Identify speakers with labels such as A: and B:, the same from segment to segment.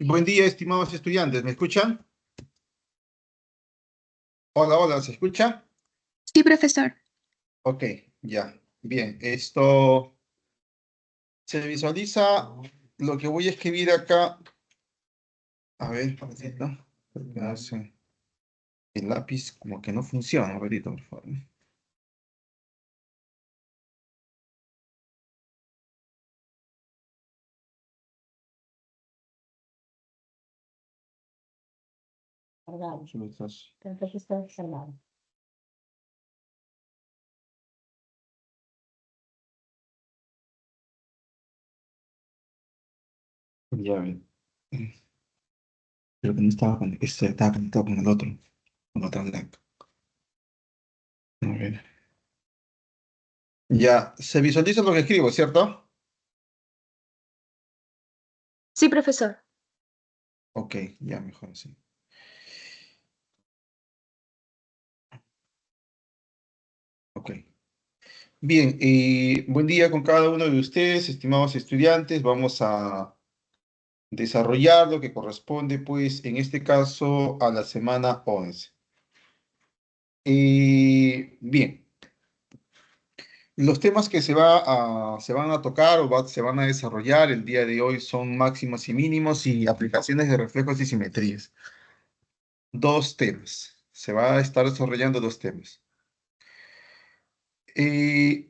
A: Buen día, estimados estudiantes. ¿Me escuchan? Hola, hola, ¿se escucha?
B: Sí, profesor.
A: Ok, ya. Bien, esto se visualiza lo que voy a escribir acá. A ver, un momentito. Porque el lápiz como que no funciona. Ahorita, por favor. Solo estás- Ya ven. Pero que no estaba estaba conectado con el otro, con otra laptop. A ver. Ya, se visualiza lo que escribo, ¿cierto?
B: Sí, profesor.
A: Ok, ya mejor así. Ok. Bien, buen día con cada uno de ustedes, estimados estudiantes. Vamos a desarrollar lo que corresponde, pues, en este caso, a la semana 11. Bien, los temas que se van a tocar o se van a desarrollar el día de hoy son máximos y mínimos y aplicaciones de reflejos y simetrías. Dos temas. Se va a estar desarrollando dos temas.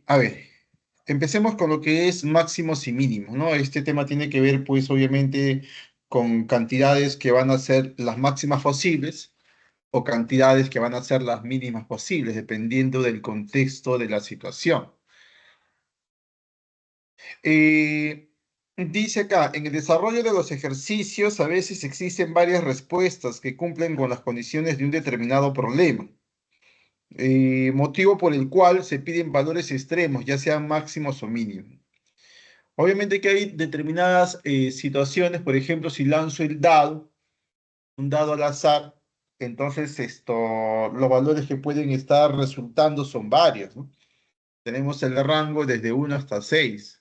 A: A ver, empecemos con lo que es máximos y mínimos, ¿no? Este tema tiene que ver, pues, obviamente, con cantidades que van a ser las máximas posibles o cantidades que van a ser las mínimas posibles, dependiendo del contexto de la situación. Eh, Dice acá, en el desarrollo de los ejercicios, a veces existen varias respuestas que cumplen con las condiciones de un determinado problema. Motivo por el cual se piden valores extremos, ya sean máximos o mínimos. Obviamente que hay determinadas situaciones, por ejemplo, si lanzo el dado, un dado al azar, entonces los valores que pueden estar resultando son varios, ¿no? Tenemos el rango desde 1 hasta 6.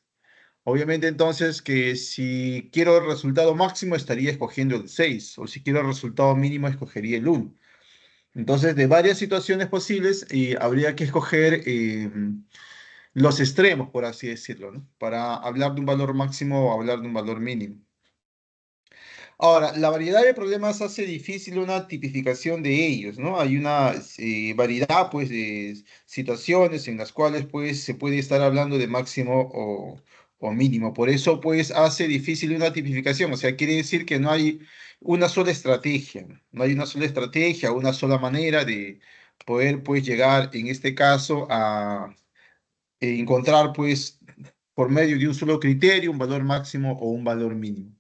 A: Obviamente entonces que si quiero el resultado máximo estaría escogiendo el 6 o si quiero el resultado mínimo escogería el 1. Entonces de varias situaciones posibles habría que escoger los extremos, por así decirlo, ¿no? Para hablar de un valor máximo o hablar de un valor mínimo. Ahora, la variedad de problemas hace difícil una tipificación de ellos, ¿no? Hay una variedad, pues, de situaciones en las cuales, pues, se puede estar hablando de máximo o mínimo. Por eso, pues, hace difícil una tipificación. O sea, quiere decir que no hay una sola estrategia, no hay una sola estrategia, una sola manera de poder, pues, llegar, en este caso, a encontrar, pues, por medio de un solo criterio, un valor máximo o un valor mínimo.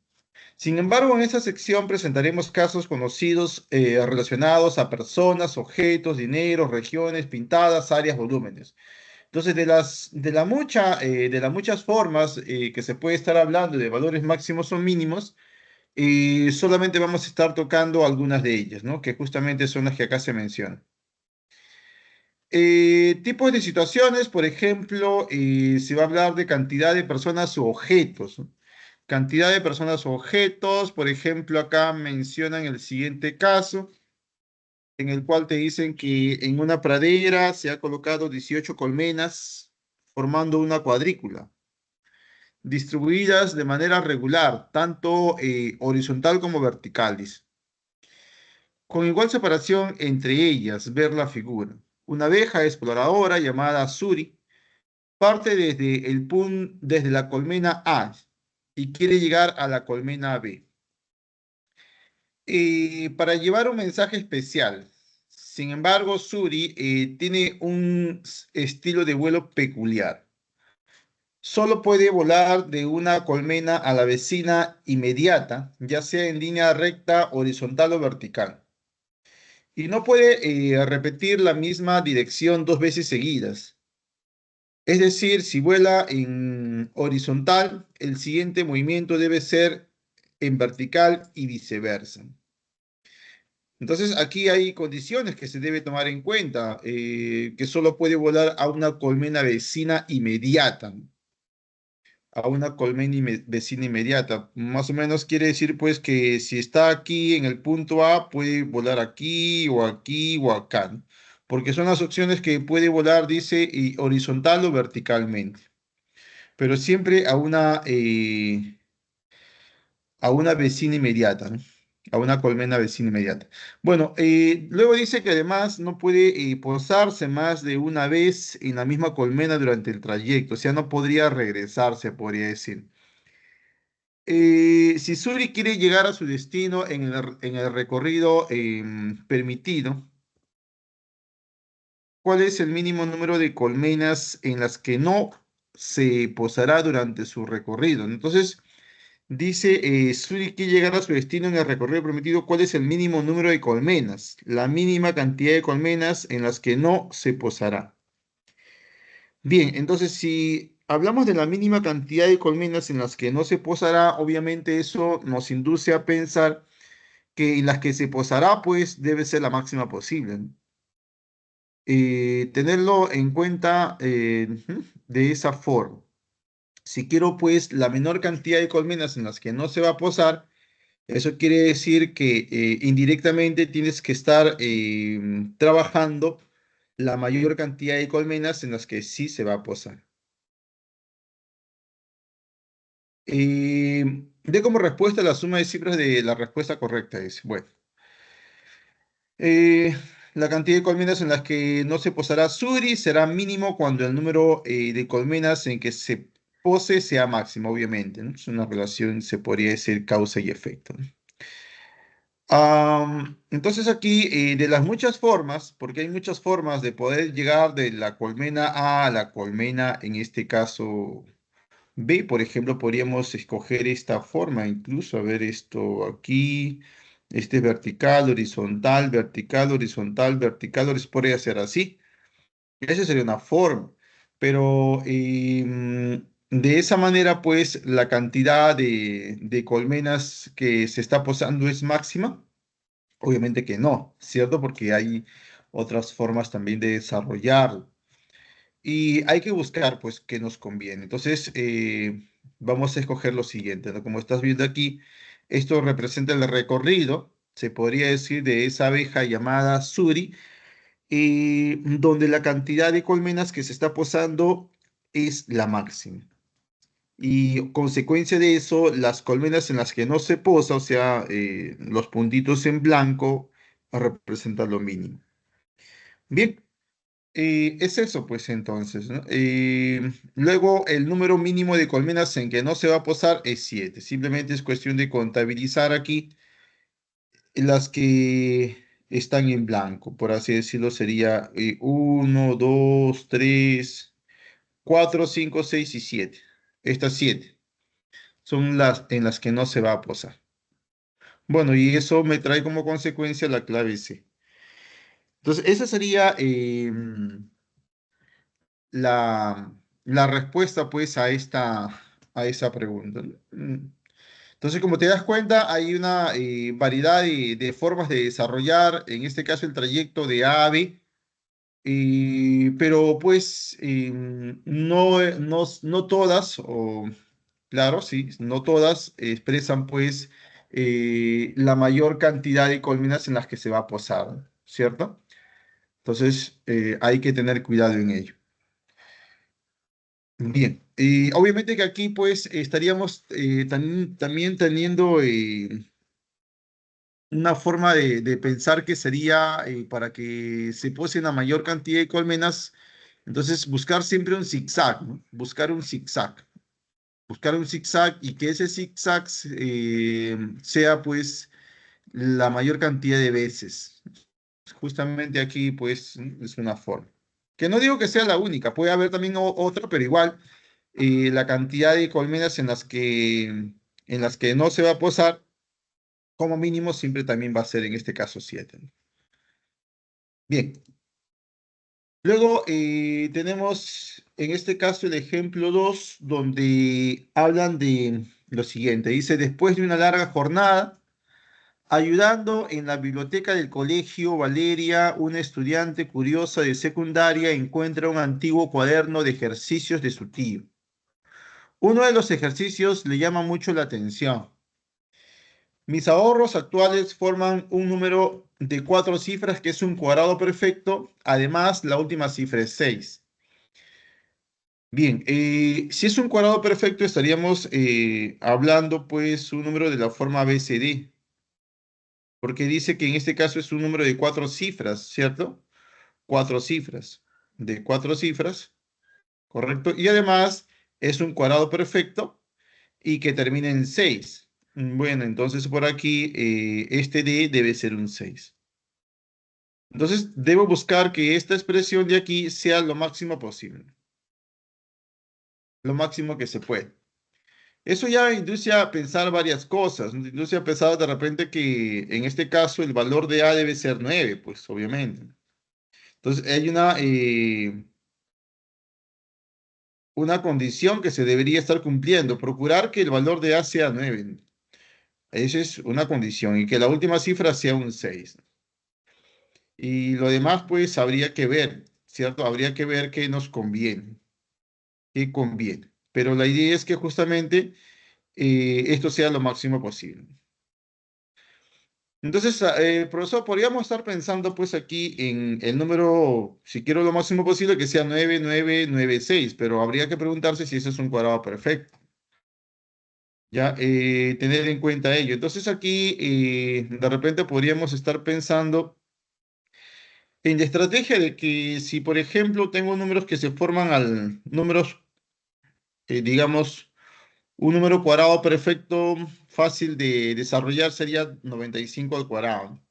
A: Sin embargo, en esta sección presentaremos casos conocidos relacionados a personas, objetos, dinero, regiones, pintadas, áreas, volúmenes. Entonces, de las muchas formas que se puede estar hablando de valores máximos o mínimos, solamente vamos a estar tocando algunas de ellas, ¿no? Que justamente son las que acá se mencionan. Tipos de situaciones, por ejemplo, se va a hablar de cantidad de personas o objetos, ¿no? Cantidad de personas o objetos, por ejemplo, acá mencionan el siguiente caso, en el cual te dicen que en una pradera se ha colocado 18 colmenas formando una cuadrícula, distribuidas de manera regular, tanto horizontal como vertical, dice. Con igual separación entre ellas, ver la figura. Una abeja exploradora llamada Suri parte desde la colmena A y quiere llegar a la colmena B. Para llevar un mensaje especial. Sin embargo, Suri tiene un estilo de vuelo peculiar. Solo puede volar de una colmena a la vecina inmediata, ya sea en línea recta, horizontal o vertical. Y no puede repetir la misma dirección dos veces seguidas. Es decir, si vuela en horizontal, el siguiente movimiento debe ser en vertical y viceversa. Entonces, aquí hay condiciones que se debe tomar en cuenta, que solo puede volar a una colmena vecina inmediata. a una colmena vecina inmediata. Más o menos quiere decir pues que si está aquí en el punto A, puede volar aquí o acá, ¿no? Porque son las opciones que puede volar, dice, y horizontal o verticalmente, pero siempre a una vecina inmediata, ¿no? A una colmena vecina inmediata. Bueno, luego dice que además no puede posarse más de una vez en la misma colmena durante el trayecto, o sea, no podría regresarse, podría decir. Si Suri quiere llegar a su destino en el recorrido permitido, ¿cuál es el mínimo número de colmenas en las que no se posará durante su recorrido? Entonces, dice, Suri quiere llegar a su destino en el recorrido permitido, ¿cuál es el mínimo número de colmenas? La mínima cantidad de colmenas en las que no se posará. Bien, entonces si hablamos de la mínima cantidad de colmenas en las que no se posará, obviamente eso nos induce a pensar que en las que se posará, pues debe ser la máxima posible, ¿no? Tenerlo en cuenta ujú, de esa forma. Si quiero, pues, la menor cantidad de colmenas en las que no se va a posar, eso quiere decir que indirectamente tienes que estar trabajando la mayor cantidad de colmenas en las que sí se va a posar. De como respuesta la suma de cifras de la respuesta correcta es, bueno. Eh, la cantidad de colmenas en las que no se posará Suri será mínimo cuando el número de colmenas en que se pose sea máximo, obviamente, ¿no? Es una relación, se podría decir, causa y efecto, ¿no? Entonces aquí, de las muchas formas, porque hay muchas formas de poder llegar de la colmena A a la colmena, en este caso B, por ejemplo, podríamos escoger esta forma, incluso, a ver esto aquí, este es vertical, horizontal, vertical, horizontal, vertical, podría ser así. Esa sería una forma, pero de esa manera, pues, la cantidad de colmenas que se está posando es máxima. Obviamente que no, ¿cierto? Porque hay otras formas también de desarrollarlo. Y hay que buscar, pues, qué nos conviene. Entonces, vamos a escoger lo siguiente, ¿no? Como estás viendo aquí, esto representa el recorrido, se podría decir, de esa abeja llamada Suri, donde la cantidad de colmenas que se está posando es la máxima. Y consecuencia de eso, las colmenas en las que no se posa, o sea, los puntitos en blanco, representan lo mínimo. Bien, es eso, pues entonces, ¿no? Luego, el número mínimo de colmenas en que no se va a posar es 7. Simplemente es cuestión de contabilizar aquí las que están en blanco, por así decirlo, sería 1, 2, 3, 4, 5, 6 y 7. Estas 7 son las en las que no se va a posar. Bueno, y eso me trae como consecuencia la clave C. Entonces, esa sería la respuesta pues a esa pregunta. Entonces, como te das cuenta, hay una variedad de formas de desarrollar, en este caso, el trayecto de A a B, pero pues no todas, o claro, sí, no todas expresan pues la mayor cantidad de colmenas en las que se va a posar, ¿cierto? Entonces, hay que tener cuidado en ello. Bien, y obviamente que aquí pues estaríamos también teniendo una forma de pensar que sería para que se pose una mayor cantidad de colmenas, entonces buscar siempre un zigzag, ¿no? Buscar un zigzag y que ese zigzag sea pues la mayor cantidad de veces. Justamente aquí pues es una forma. Que no digo que sea la única, puede haber también otra, pero igual la cantidad de colmenas en las que no se va a posar, como mínimo, siempre también va a ser en este caso 7, ¿no? Bien, luego tenemos en este caso el ejemplo 2 donde hablan de lo siguiente. Dice, después de una larga jornada, ayudando en la biblioteca del colegio, Valeria, una estudiante curiosa de secundaria, encuentra un antiguo cuaderno de ejercicios de su tío. Uno de los ejercicios le llama mucho la atención. Mis ahorros actuales forman un número de 4 cifras que es un cuadrado perfecto. Además, la última cifra es 6. Bien, si es un cuadrado perfecto, estaríamos hablando pues un número de la forma ABCD, porque dice que en este caso es un número de 4 cifras, ¿cierto? 4 cifras, de 4 cifras, ¿correcto? Y además es un cuadrado perfecto y que termina en 6. Bueno, entonces por aquí este D debe ser un 6. Entonces debo buscar que esta expresión de aquí sea lo máximo posible, lo máximo que se puede. Eso ya induce a pensar varias cosas, ¿no? Induce a pensar de repente que en este caso el valor de A debe ser 9, pues obviamente. Entonces hay una condición que se debería estar cumpliendo, procurar que el valor de A sea 9. Esa es una condición y que la última cifra sea un 6. Y lo demás pues habría que ver, ¿cierto? Habría que ver qué nos conviene, qué conviene. Pero la idea es que justamente esto sea lo máximo posible. Entonces, profesor, podríamos estar pensando pues aquí en el número, si quiero lo máximo posible, que sea 9996, pero habría que preguntarse si ese es un cuadrado perfecto. Ya, tener en cuenta ello. Entonces aquí, de repente podríamos estar pensando en la estrategia de que si, por ejemplo, tengo números que se forman al números, digamos, un número cuadrado perfecto fácil de desarrollar sería 95 al cuadrado.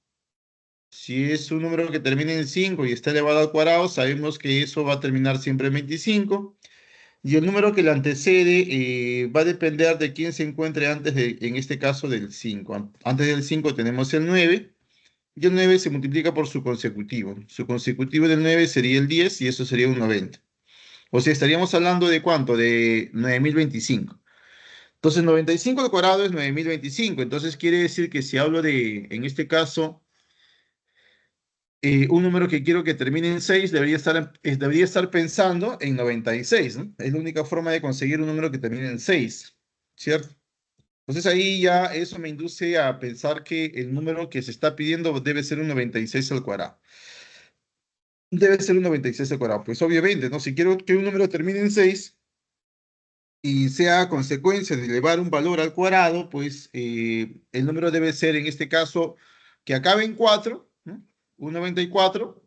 A: Si es un número que termina en 5 y está elevado al cuadrado, sabemos que eso va a terminar siempre en 25. Y el número que le antecede va a depender de quién se encuentre antes de, en este caso, del 5. Antes del 5 tenemos el 9 y el 9 se multiplica por su consecutivo. Su consecutivo del 9 sería el 10 y eso sería un 90. O sea, estaríamos hablando de cuánto, de 9025. Entonces, 95 al cuadrado es 9025. Entonces, quiere decir que si hablo de, en este caso, un número que quiero que termine en 6 debería estar pensando en 96, ¿no? Es la única forma de conseguir un número que termine en 6, ¿cierto? Entonces ahí ya eso me induce a pensar que el número que se está pidiendo debe ser un 96 al cuadrado. Debe ser un 96 al cuadrado. Pues obviamente, ¿no? Si quiero que un número termine en 6 y sea consecuencia de elevar un valor al cuadrado, pues el número debe ser en este caso que acabe en 4, ¿no? Un 94,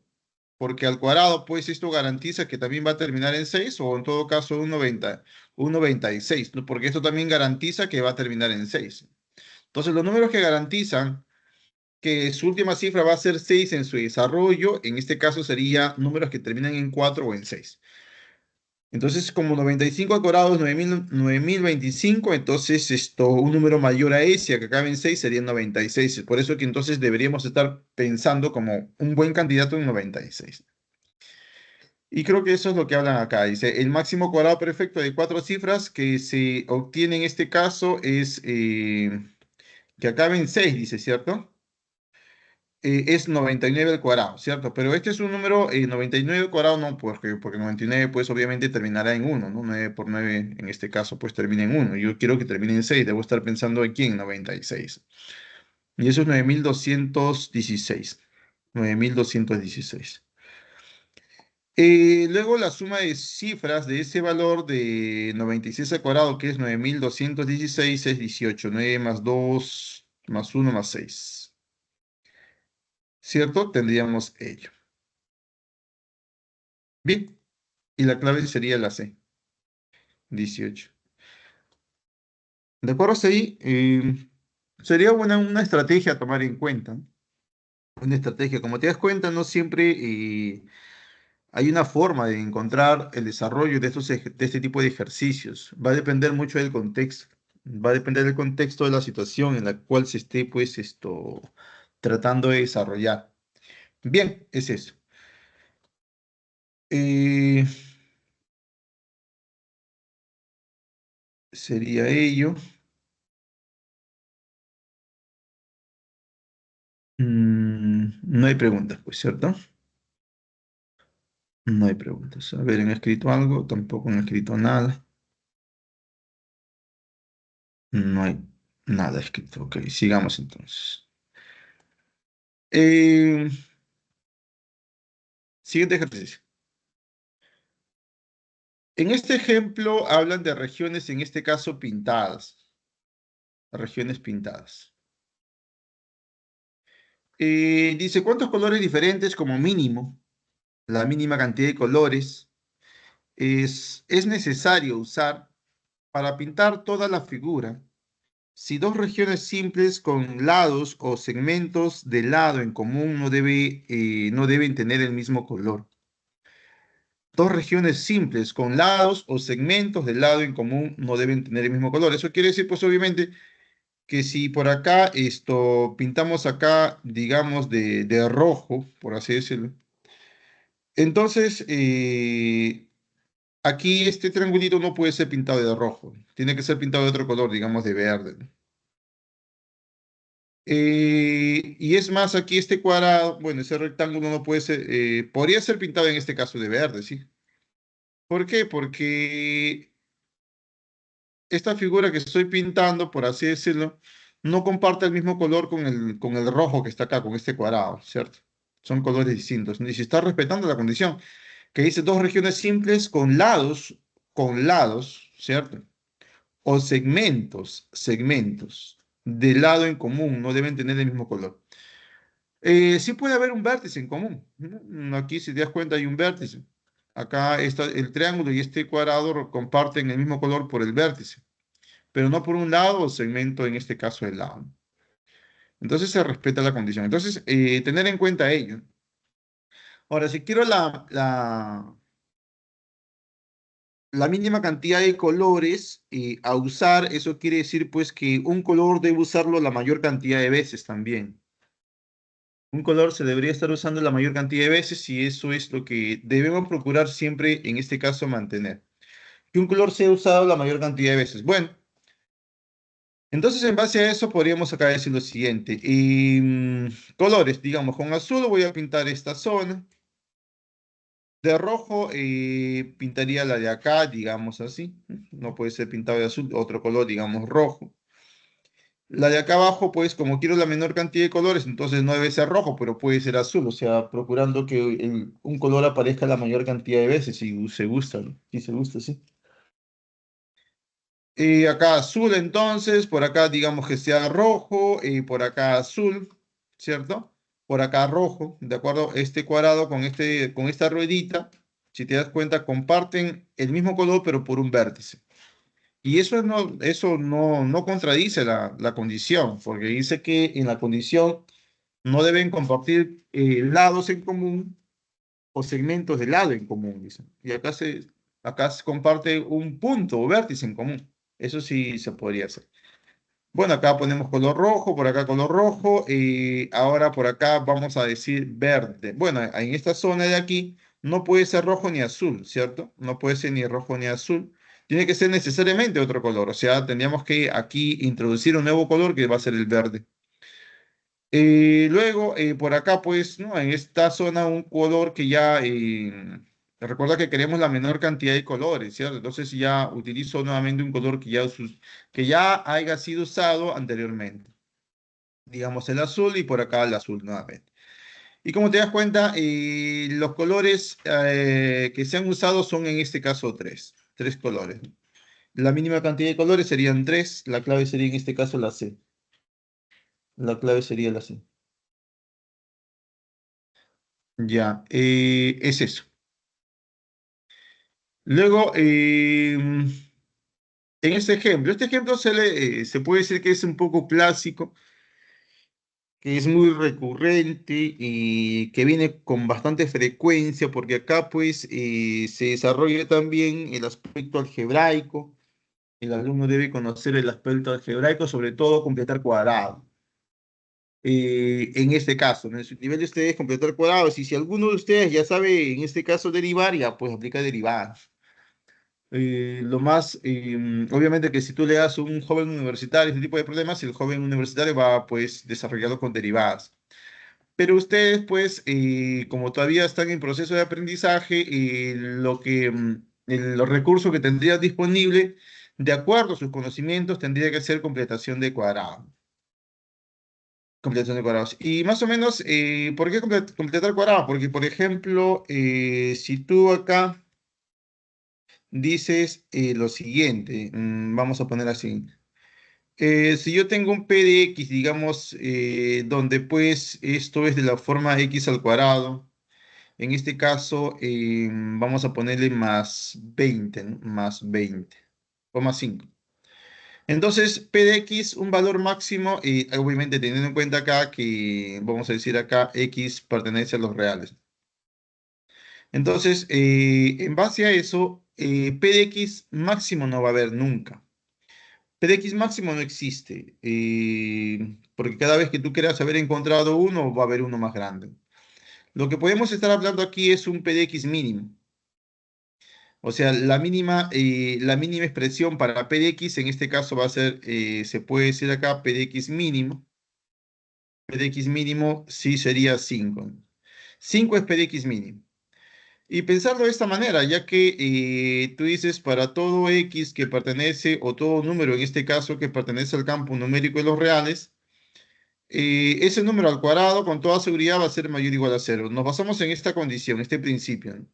A: porque al cuadrado, pues esto garantiza que también va a terminar en 6 o en todo caso un 96, ¿no? Porque esto también garantiza que va a terminar en 6. Entonces, los números que garantizan que su última cifra va a ser 6 en su desarrollo, en este caso sería números que terminan en 4 o en 6. Entonces, como 95 al cuadrado es 9025, entonces un número mayor a ese, que acabe en 6, sería 96. Por eso que entonces deberíamos estar pensando como un buen candidato en 96. Y creo que eso es lo que hablan acá. Dice, el máximo cuadrado perfecto de 4 cifras que se obtiene en este caso es que acabe en 6, dice, ¿cierto? Es 99 al cuadrado, ¿cierto? Pero este es un número, 99 al cuadrado no, porque 99 pues obviamente terminará en uno, ¿no? 9 por 9 en este caso pues termina en uno. Yo quiero que termine en 6, debo estar pensando aquí en 96. Y eso es 9216. 9216. Luego la suma de cifras de ese valor de 96 al cuadrado, que es 9216, es 18. 9 más 2 más 1 más 6. ¿Cierto? Tendríamos ello. Bien, y la clave sería la C, 18. ¿De acuerdo hasta ahí? Sería una estrategia a tomar en cuenta, ¿no? Una estrategia. Como te das cuenta, no siempre hay una forma de encontrar el desarrollo de este tipo de ejercicios. Va a depender mucho del contexto. Va a depender del contexto de la situación en la cual se esté, pues, tratando de desarrollar. Bien, es eso. Eh, Sería ello. No hay preguntas, pues, ¿cierto? No hay preguntas. A ver, ¿han escrito algo? Tampoco han escrito nada. No hay nada escrito. Ok, sigamos entonces. Eh, Siguiente ejercicio. En este ejemplo hablan de regiones, en este caso pintadas. Regiones pintadas. Dice, ¿cuántos colores diferentes como mínimo? La mínima cantidad de colores es necesario usar para pintar toda la figura. Si dos regiones simples con lados o segmentos de lado en común no deben tener el mismo color. Dos regiones simples con lados o segmentos de lado en común no deben tener el mismo color. Eso quiere decir, pues obviamente, que si por acá esto pintamos acá, digamos, de rojo, por así decirlo, entonces aquí este triangulito no puede ser pintado de rojo, tiene que ser pintado de otro color, digamos de verde, ¿no? Y es más, aquí este cuadrado, bueno, ese rectángulo no puede ser, podría ser pintado en este caso de verde, ¿sí? ¿Por qué? Porque esta figura que estoy pintando, por así decirlo, no comparte el mismo color con el rojo que está acá, con este cuadrado, ¿cierto? Son colores distintos. Y si está respetando la condición, que dice dos regiones simples con lados, ¿cierto? O segmentos de lado en común, no deben tener el mismo color. Sí puede haber un vértice en común, ¿no? Aquí, si te das cuenta, hay un vértice. Acá está el triángulo y este cuadrado comparten el mismo color por el vértice, pero no por un lado o segmento, en este caso el lado. Entonces se respeta la condición. Entonces, tener en cuenta ello. Ahora, si quiero la mínima cantidad de colores a usar, eso quiere decir pues que un color debe usarlo la mayor cantidad de veces también. Un color se debería estar usando la mayor cantidad de veces y eso es lo que debemos procurar siempre, en este caso, mantener. Que un color sea usado la mayor cantidad de veces. Bueno, entonces en base a eso podríamos acá decir lo siguiente. Colores, digamos, con azul voy a pintar esta zona. De rojo pintaría la de acá, digamos así. No puede ser pintado de azul, otro color, digamos, rojo. La de acá abajo, pues como quiero la menor cantidad de colores, entonces no debe ser rojo, pero puede ser azul, o sea, procurando que un color aparezca la mayor cantidad de veces, si se gusta, ¿no? Si se gusta, sí. Acá azul, entonces, por acá digamos que sea rojo, por acá azul, ¿cierto? Por acá rojo, ¿de acuerdo? Este cuadrado con esta ruedita, si te das cuenta, comparten el mismo color, pero por un vértice. Y eso no contradice la condición, porque dice que en la condición no deben compartir lados en común o segmentos de lado en común, dice. Y acá se comparte un punto o vértice en común. Eso sí se podría hacer. Bueno, acá ponemos color rojo, por acá color rojo, y ahora por acá vamos a decir verde. Bueno, en esta zona de aquí no puede ser rojo ni azul, ¿cierto? No puede ser ni rojo ni azul. Tiene que ser necesariamente otro color, o sea, tendríamos que aquí introducir un nuevo color que va a ser el verde. Luego, por acá, pues, ¿no? En esta zona, un color que ya, recuerda que queremos la menor cantidad de colores, ¿cierto? Entonces ya utilizo nuevamente un color que ya haya sido usado anteriormente. Digamos el azul y por acá el azul nuevamente. Y como te das cuenta, los colores que se han usado son en este caso tres colores. La mínima cantidad de colores serían tres, la clave sería en este caso la C. La clave sería la C. Ya, es eso. Luego, en este ejemplo se puede decir que es un poco clásico, que es muy recurrente y que viene con bastante frecuencia, porque acá pues se desarrolla también el aspecto algebraico. El alumno debe conocer el aspecto algebraico, sobre todo completar cuadrados. En este caso, ¿no? En su nivel de ustedes completar cuadrados, y si alguno de ustedes ya sabe en este caso derivar, ya pues aplica derivadas. Obviamente que si tú le das a un joven universitario este tipo de problemas, el joven universitario va pues desarrollarlo con derivadas. Pero ustedes pues, como todavía están en proceso de aprendizaje, los recursos que tendrían disponible de acuerdo a sus conocimientos, tendría que ser completación de cuadrado. Completación de cuadrados. Y más o menos, ¿por qué completar cuadrado? Porque, por ejemplo, si tú acá dices lo siguiente, vamos a poner así. Si yo tengo un P de X, digamos, donde pues esto es de la forma X al cuadrado, en este caso vamos a ponerle más 20, ¿no? Más 20 o más 5. Entonces, P de X, un valor máximo, y obviamente teniendo en cuenta acá que, vamos a decir acá, X pertenece a los reales. Entonces, en base a eso, P de X máximo no va a haber nunca. P de X máximo no existe, porque cada vez que tú quieras haber encontrado uno, va a haber uno más grande. Lo que podemos estar hablando aquí es un P de X mínimo. O sea, la mínima expresión para P de X en este caso va a ser, se puede decir acá, P de X mínimo. P de X mínimo sí sería 5. 5 es P de X mínimo. Y pensarlo de esta manera, ya que tú dices para todo X que pertenece, o todo número en este caso que pertenece al campo numérico de los reales, ese número al cuadrado con toda seguridad va a ser mayor o igual a cero. Nos basamos en esta condición, este principio, ¿no?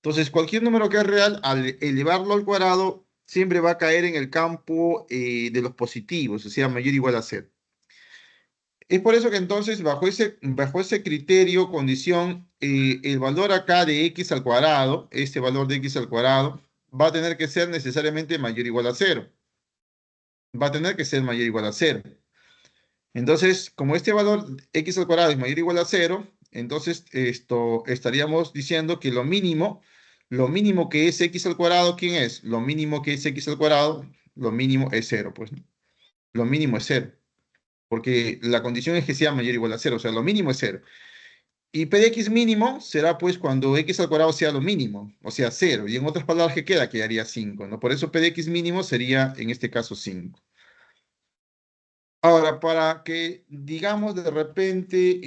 A: Entonces, cualquier número que es real, al elevarlo al cuadrado, siempre va a caer en el campo de los positivos, o sea, mayor o igual a cero. Es por eso que entonces, bajo ese criterio, condición, el valor acá de x al cuadrado, este valor de x al cuadrado, va a tener que ser necesariamente mayor o igual a cero. Va a tener que ser mayor o igual a cero. Entonces, como este valor x al cuadrado es mayor o igual a cero, entonces esto estaríamos diciendo que lo mínimo que es x al cuadrado, ¿quién es? Lo mínimo que es x al cuadrado, lo mínimo es cero, pues, ¿no? Lo mínimo es cero, porque la condición es que sea mayor o igual a cero, o sea, lo mínimo es cero. Y P de X mínimo será pues cuando X al cuadrado sea lo mínimo, o sea, cero. Y en otras palabras, ¿qué queda? Quedaría 5, ¿no? Por eso P de X mínimo sería en este caso 5. Ahora, para que digamos de repente,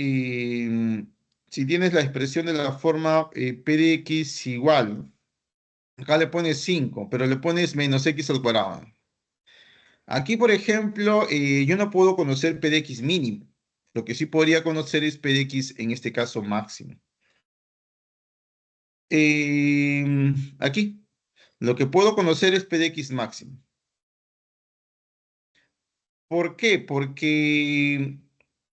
A: si tienes la expresión de la forma P de X igual, acá le pones 5, pero le pones menos X al cuadrado. Aquí, por ejemplo, yo no puedo conocer P de X mínimo. Lo que sí podría conocer es P de X en este caso máximo. Aquí, lo que puedo conocer es P de X máximo. ¿Por qué? Porque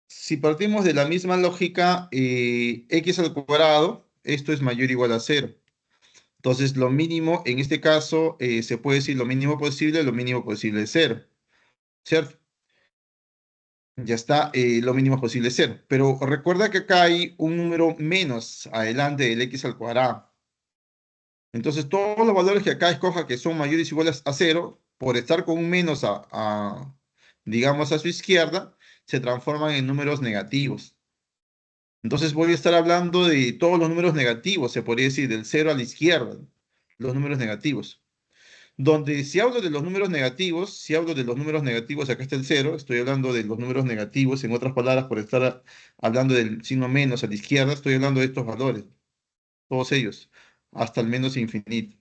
A: si partimos de la misma lógica, X al cuadrado, esto es mayor o igual a cero. Entonces, lo mínimo, en este caso, se puede decir lo mínimo posible es cero, ¿cierto? Ya está, lo mínimo posible es cero. Pero recuerda que acá hay un número menos adelante del X al cuadrado. Entonces, todos los valores que acá escoja que son mayores o iguales a cero, por estar con un menos digamos, a su izquierda, se transforman en números negativos. Entonces, voy a estar hablando de todos los números negativos, se podría decir, del cero a la izquierda, los números negativos. Donde si hablo de los números negativos, si hablo de los números negativos, acá está el cero, estoy hablando de los números negativos, en otras palabras, por estar hablando del signo menos a la izquierda, estoy hablando de estos valores, todos ellos, hasta el menos infinito.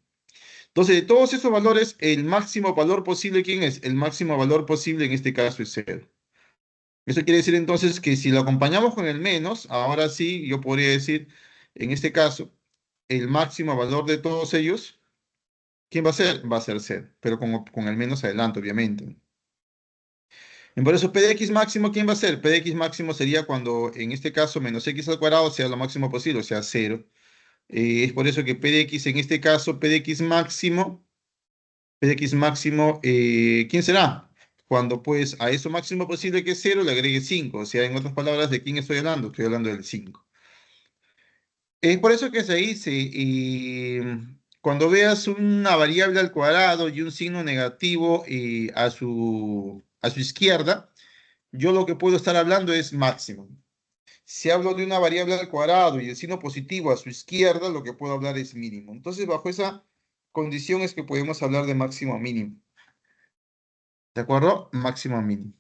A: Entonces, de todos esos valores, el máximo valor posible, ¿quién es? El máximo valor posible en este caso es cero. Eso quiere decir entonces que si lo acompañamos con el menos, ahora sí, yo podría decir, en este caso, el máximo valor de todos ellos, ¿quién va a ser? Va a ser cero, pero con el menos adelante, obviamente. Y por eso P de X máximo, ¿quién va a ser? P de X máximo sería cuando, en este caso, menos X al cuadrado sea lo máximo posible, o sea, cero. Es por eso que P de X, en este caso, P de X máximo, P de X máximo, ¿quién será? Cuando pues a eso máximo posible que es cero le agregue 5. O sea, en otras palabras, ¿de quién estoy hablando? Estoy hablando del 5. Es por eso que se dice, cuando veas una variable al cuadrado y un signo negativo a su izquierda, yo lo que puedo estar hablando es máximo. Si hablo de una variable al cuadrado y el signo positivo a su izquierda, lo que puedo hablar es mínimo. Entonces, bajo esa condición es que podemos hablar de máximo a mínimo. ¿De acuerdo? Máximo a mínimo.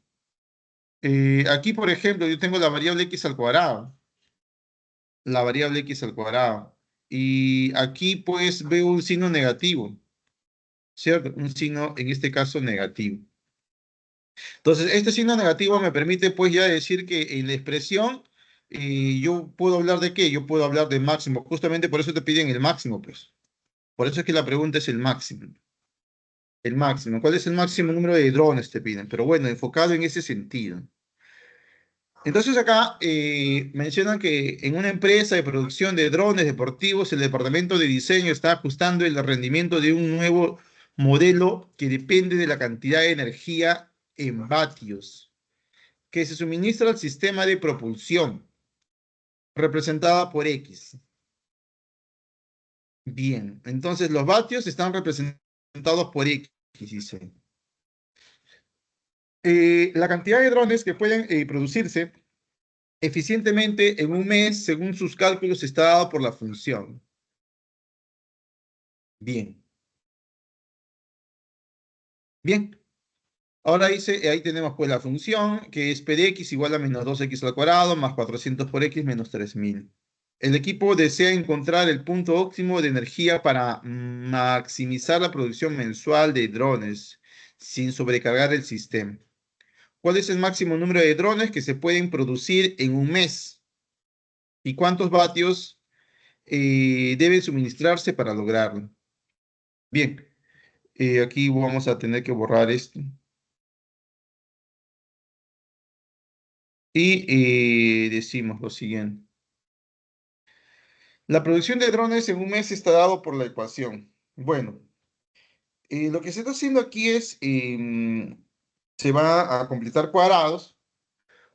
A: Aquí, por ejemplo, yo tengo la variable x al cuadrado. La variable x al cuadrado. Y aquí, pues, veo un signo negativo. ¿cierto? Un signo, en este caso, negativo. Entonces, este signo negativo me permite pues ya decir que en la expresión yo puedo hablar de qué, yo puedo hablar de máximo, justamente por eso te piden el máximo, pues. Por eso es que la pregunta es el máximo. El máximo. ¿Cuál es el máximo número de drones te piden? Pero bueno, enfocado en ese sentido. Entonces acá mencionan que en una empresa de producción de drones deportivos, el departamento de diseño está ajustando el rendimiento de un nuevo modelo que depende de la cantidad de energía en vatios que se suministra al sistema de propulsión, representada por X. Bien, entonces los vatios están representados por X, dice. La cantidad de drones que pueden producirse eficientemente en un mes, según sus cálculos, está dado por la función. Bien, bien. Ahora dice, ahí tenemos pues la función, que es p de x igual a menos 2x al cuadrado, más 400 por x menos 3000. El equipo desea encontrar el punto óptimo de energía para maximizar la producción mensual de drones sin sobrecargar el sistema. ¿Cuál es el máximo número de drones que se pueden producir en un mes? ¿Y cuántos vatios deben suministrarse para lograrlo? Bien, aquí vamos a tener que borrar esto. Y decimos lo siguiente. La producción de drones en un mes está dado por la ecuación. Bueno, lo que se está haciendo aquí es, se va a completar cuadrados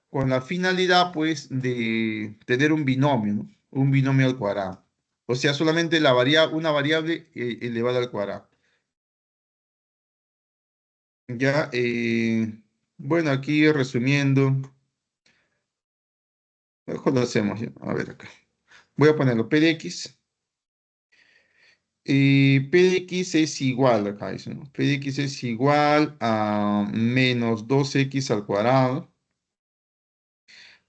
A: con la finalidad, pues, de tener un binomio, ¿no? Un binomio al cuadrado. O sea, solamente una variable elevada al cuadrado. Ya, bueno, aquí resumiendo, mejor lo hacemos ya. A ver acá. Voy a ponerlo p de x. P de x es igual, acá dice, ¿no? P de x es igual a menos 2x al cuadrado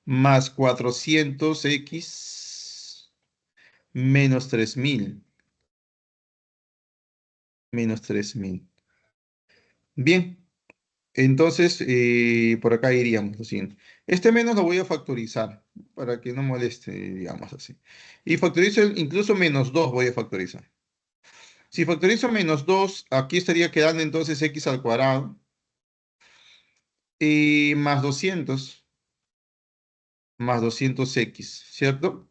A: más 400x menos 3000 menos 3000. Bien, entonces por acá iríamos lo siguiente. Este menos lo voy a factorizar para que no moleste, digamos así. Y factorizo incluso menos 2 voy a factorizar. Si factorizo menos 2 aquí estaría quedando entonces x al cuadrado y más 200x, ¿cierto?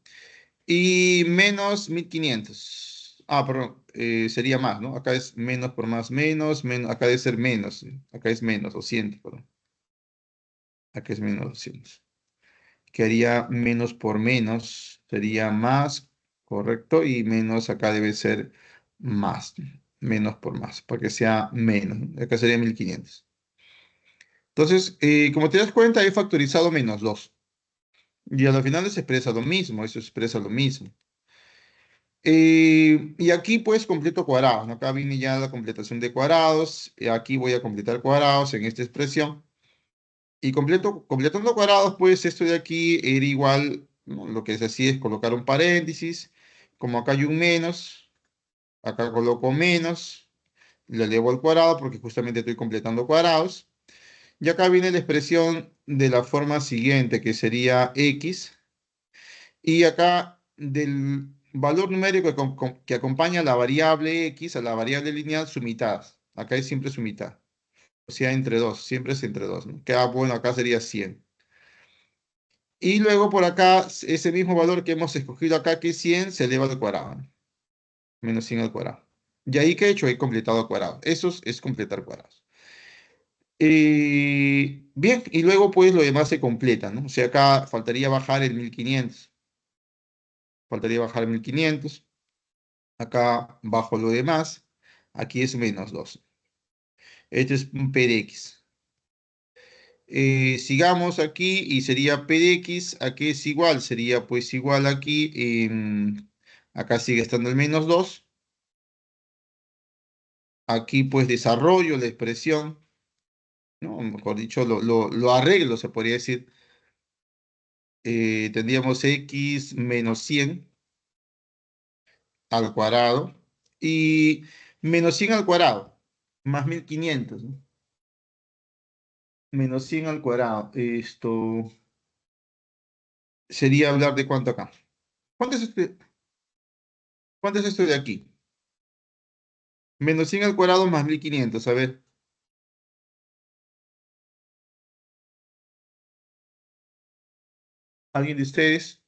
A: Y menos 1500. Ah, perdón, sería más, ¿no? Acá es menos por más menos, acá debe ser menos, acá es menos 200, perdón. Acá es menos 200. Quedaría menos por menos, sería más, correcto, y menos acá debe ser más, menos por más, para que sea menos, ¿no? Acá sería 1500. Entonces, como te das cuenta, he factorizado menos 2. Y a la final se expresa lo mismo, eso expresa lo mismo. Y aquí pues completo cuadrados, ¿no? Acá viene ya la completación de cuadrados. Aquí voy a completar cuadrados en esta expresión. Y completando cuadrados, pues esto de aquí era igual, ¿no? Lo que se hacía es colocar un paréntesis. Como acá hay un menos, acá coloco menos. Le elevo al cuadrado porque justamente estoy completando cuadrados. Y acá viene la expresión de la forma siguiente, que sería x. Y acá del valor numérico que acompaña a la variable x, a la variable lineal, su mitad. Acá es siempre su mitad. O sea, entre 2, siempre es entre 2, ¿no? Queda, bueno, acá sería 100. Y luego por acá, ese mismo valor que hemos escogido acá, que es 100, se eleva al cuadrado, ¿no? Menos 100 al cuadrado. Y ahí que he hecho, he completado cuadrado. Eso es completar cuadrados. Bien, y luego pues lo demás se completa, ¿no? O sea, acá faltaría bajar el 1500. Faltaría bajar el 1500. Acá bajo lo demás, aquí es menos 2. Este es un p de x. Sigamos aquí y sería p de x, aquí es igual, sería pues igual aquí, acá sigue estando el menos 2. Aquí pues desarrollo la expresión, ¿no? Mejor dicho, lo arreglo, se podría decir. Tendríamos x menos 100 al cuadrado y menos 100 al cuadrado. más 1500, ¿no? Menos 100 al cuadrado. Esto sería hablar de cuánto acá. ¿Cuánto es cuánto es esto de aquí? Menos 100 al cuadrado más 1500. A ver, ¿alguien de ustedes?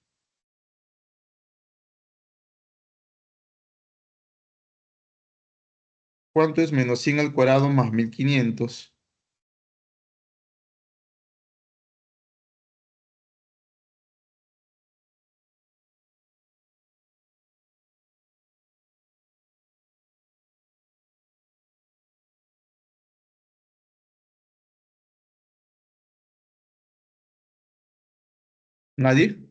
A: ¿Cuánto es menos 100 al cuadrado más 1500? ¿Nadie?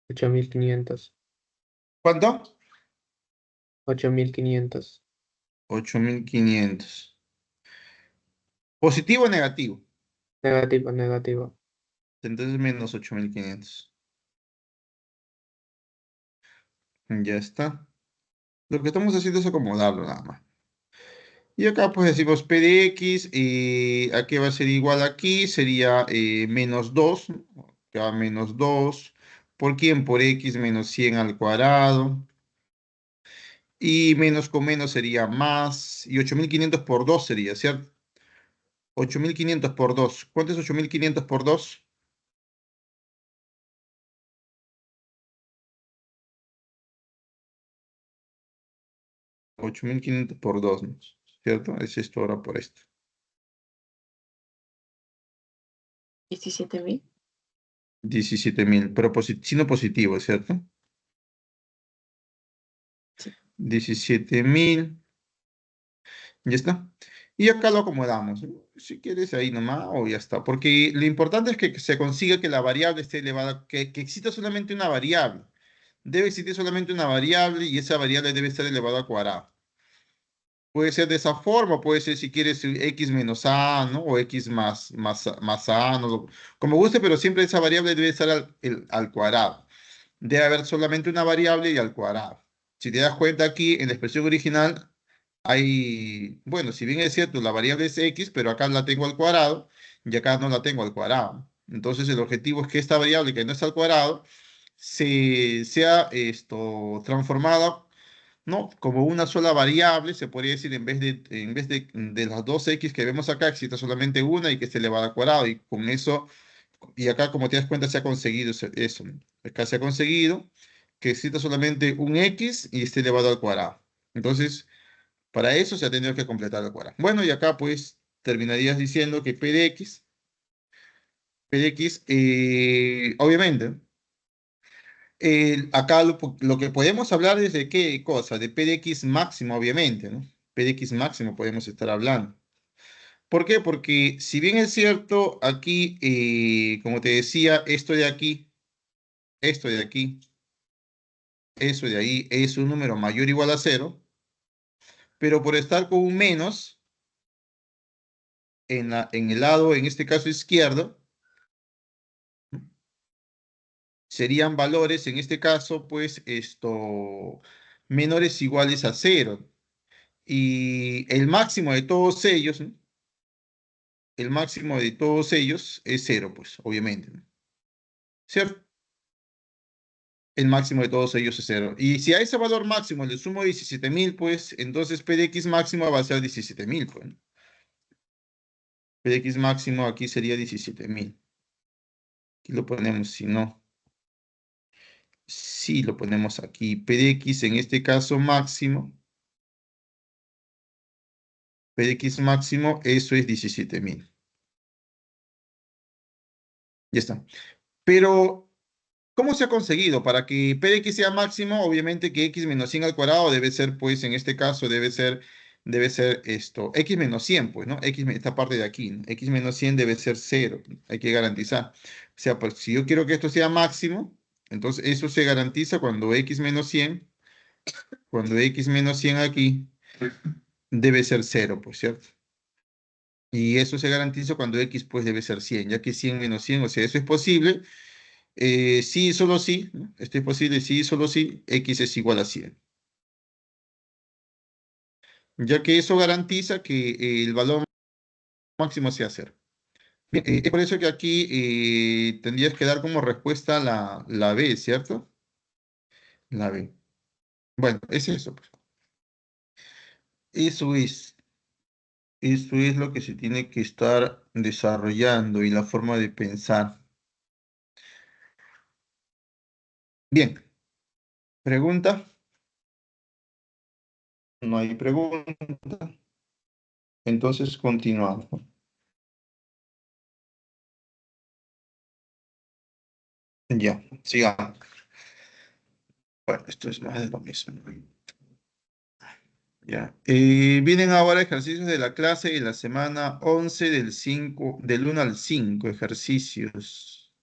C: 8500.
A: ¿Cuánto?
C: 8500.
A: 8500. ¿Positivo o negativo?
C: Negativo, negativo.
A: Entonces menos 8500. Ya está. Lo que estamos haciendo es acomodarlo nada más. Y acá pues decimos P de X, ¿a qué va a ser igual aquí? Sería menos 2, ¿no? Acá menos 2. ¿Por quién? Por X menos 100 al cuadrado. Y menos con menos sería más. Y 8500 por 2 sería, ¿cierto? 8500 por 2. ¿Cuánto es 8500 por 2? 8500 por 2, ¿no? ¿Cierto? Es esto ahora por esto.
B: 17.000.
A: 17.000, pero signo positivo, ¿cierto?
B: Sí.
A: 17.000. Ya está. Y acá lo acomodamos, ¿no? Si quieres ahí nomás o ya está. Porque lo importante es que se consiga que la variable esté elevada, que exista solamente una variable. Debe existir solamente una variable y esa variable debe estar elevada al cuadrado. Puede ser de esa forma, puede ser si quieres x menos a, ¿no? O x más a, ¿no? Como guste, pero siempre esa variable debe estar al cuadrado. Debe haber solamente una variable y al cuadrado. Si te das cuenta aquí, en la expresión original, hay, bueno, si bien es cierto, la variable es x, pero acá la tengo al cuadrado y acá no la tengo al cuadrado. Entonces, el objetivo es que esta variable que no está al cuadrado sea esto transformada, ¿no? Como una sola variable, se podría decir, en vez de las dos x que vemos acá, exista solamente una y que esté elevada al cuadrado. Y con eso, y acá, como te das cuenta, se ha conseguido eso, ¿no? Acá se ha conseguido que exista solamente un x y esté elevado al cuadrado. Entonces, para eso se ha tenido que completar el cuadrado. Bueno, y acá pues terminarías diciendo que P de X, obviamente, acá lo que podemos hablar es de qué cosa, de P de X máximo, obviamente, ¿no? P de X máximo podemos estar hablando. ¿Por qué? Porque si bien es cierto, aquí, como te decía, esto de aquí, eso de ahí es un número mayor o igual a cero, pero por estar con un menos en el lado, en este caso izquierdo, serían valores, en este caso, pues esto, menores o iguales a cero. Y el máximo de todos ellos, ¿no? El máximo de todos ellos es cero, pues, obviamente, ¿no? ¿Cierto? El máximo de todos ellos es cero. Y si a ese valor máximo le sumo 17.000, pues, entonces P de X máximo va a ser 17.000, pues, ¿no? P de X máximo aquí sería 17.000. Aquí lo ponemos, si no. Sí, lo ponemos aquí. P de X en este caso máximo. P de X máximo, eso es 17.000. Ya está. Pero, ¿cómo se ha conseguido? Para que P de X sea máximo, obviamente que X menos 100 al cuadrado debe ser, pues, en este caso, debe ser esto, X menos 100, pues, ¿no? Esta parte de aquí, ¿no? X menos 100 debe ser cero. Hay que garantizar. O sea, pues, si yo quiero que esto sea máximo, entonces eso se garantiza cuando X menos 100 aquí debe ser cero, pues, ¿cierto? Y eso se garantiza cuando X pues debe ser 100, ya que 100 menos 100, o sea, eso es posible. Sí, solo sí, ¿no? Esto es posible, sí, solo sí, X es igual a 100. Ya que eso garantiza que el valor máximo sea cero. Bien, es por eso que aquí tendrías que dar como respuesta la B, ¿cierto? La B. Bueno, es eso, pues. Eso es. Eso es lo que se tiene que estar desarrollando y la forma de pensar. Bien, pregunta. No hay pregunta. Entonces continuamos. Ya, sigamos. Bueno, esto es más de lo mismo. Ya. Vienen ahora ejercicios de la clase de la semana 11 del 1 al 5 ejercicios.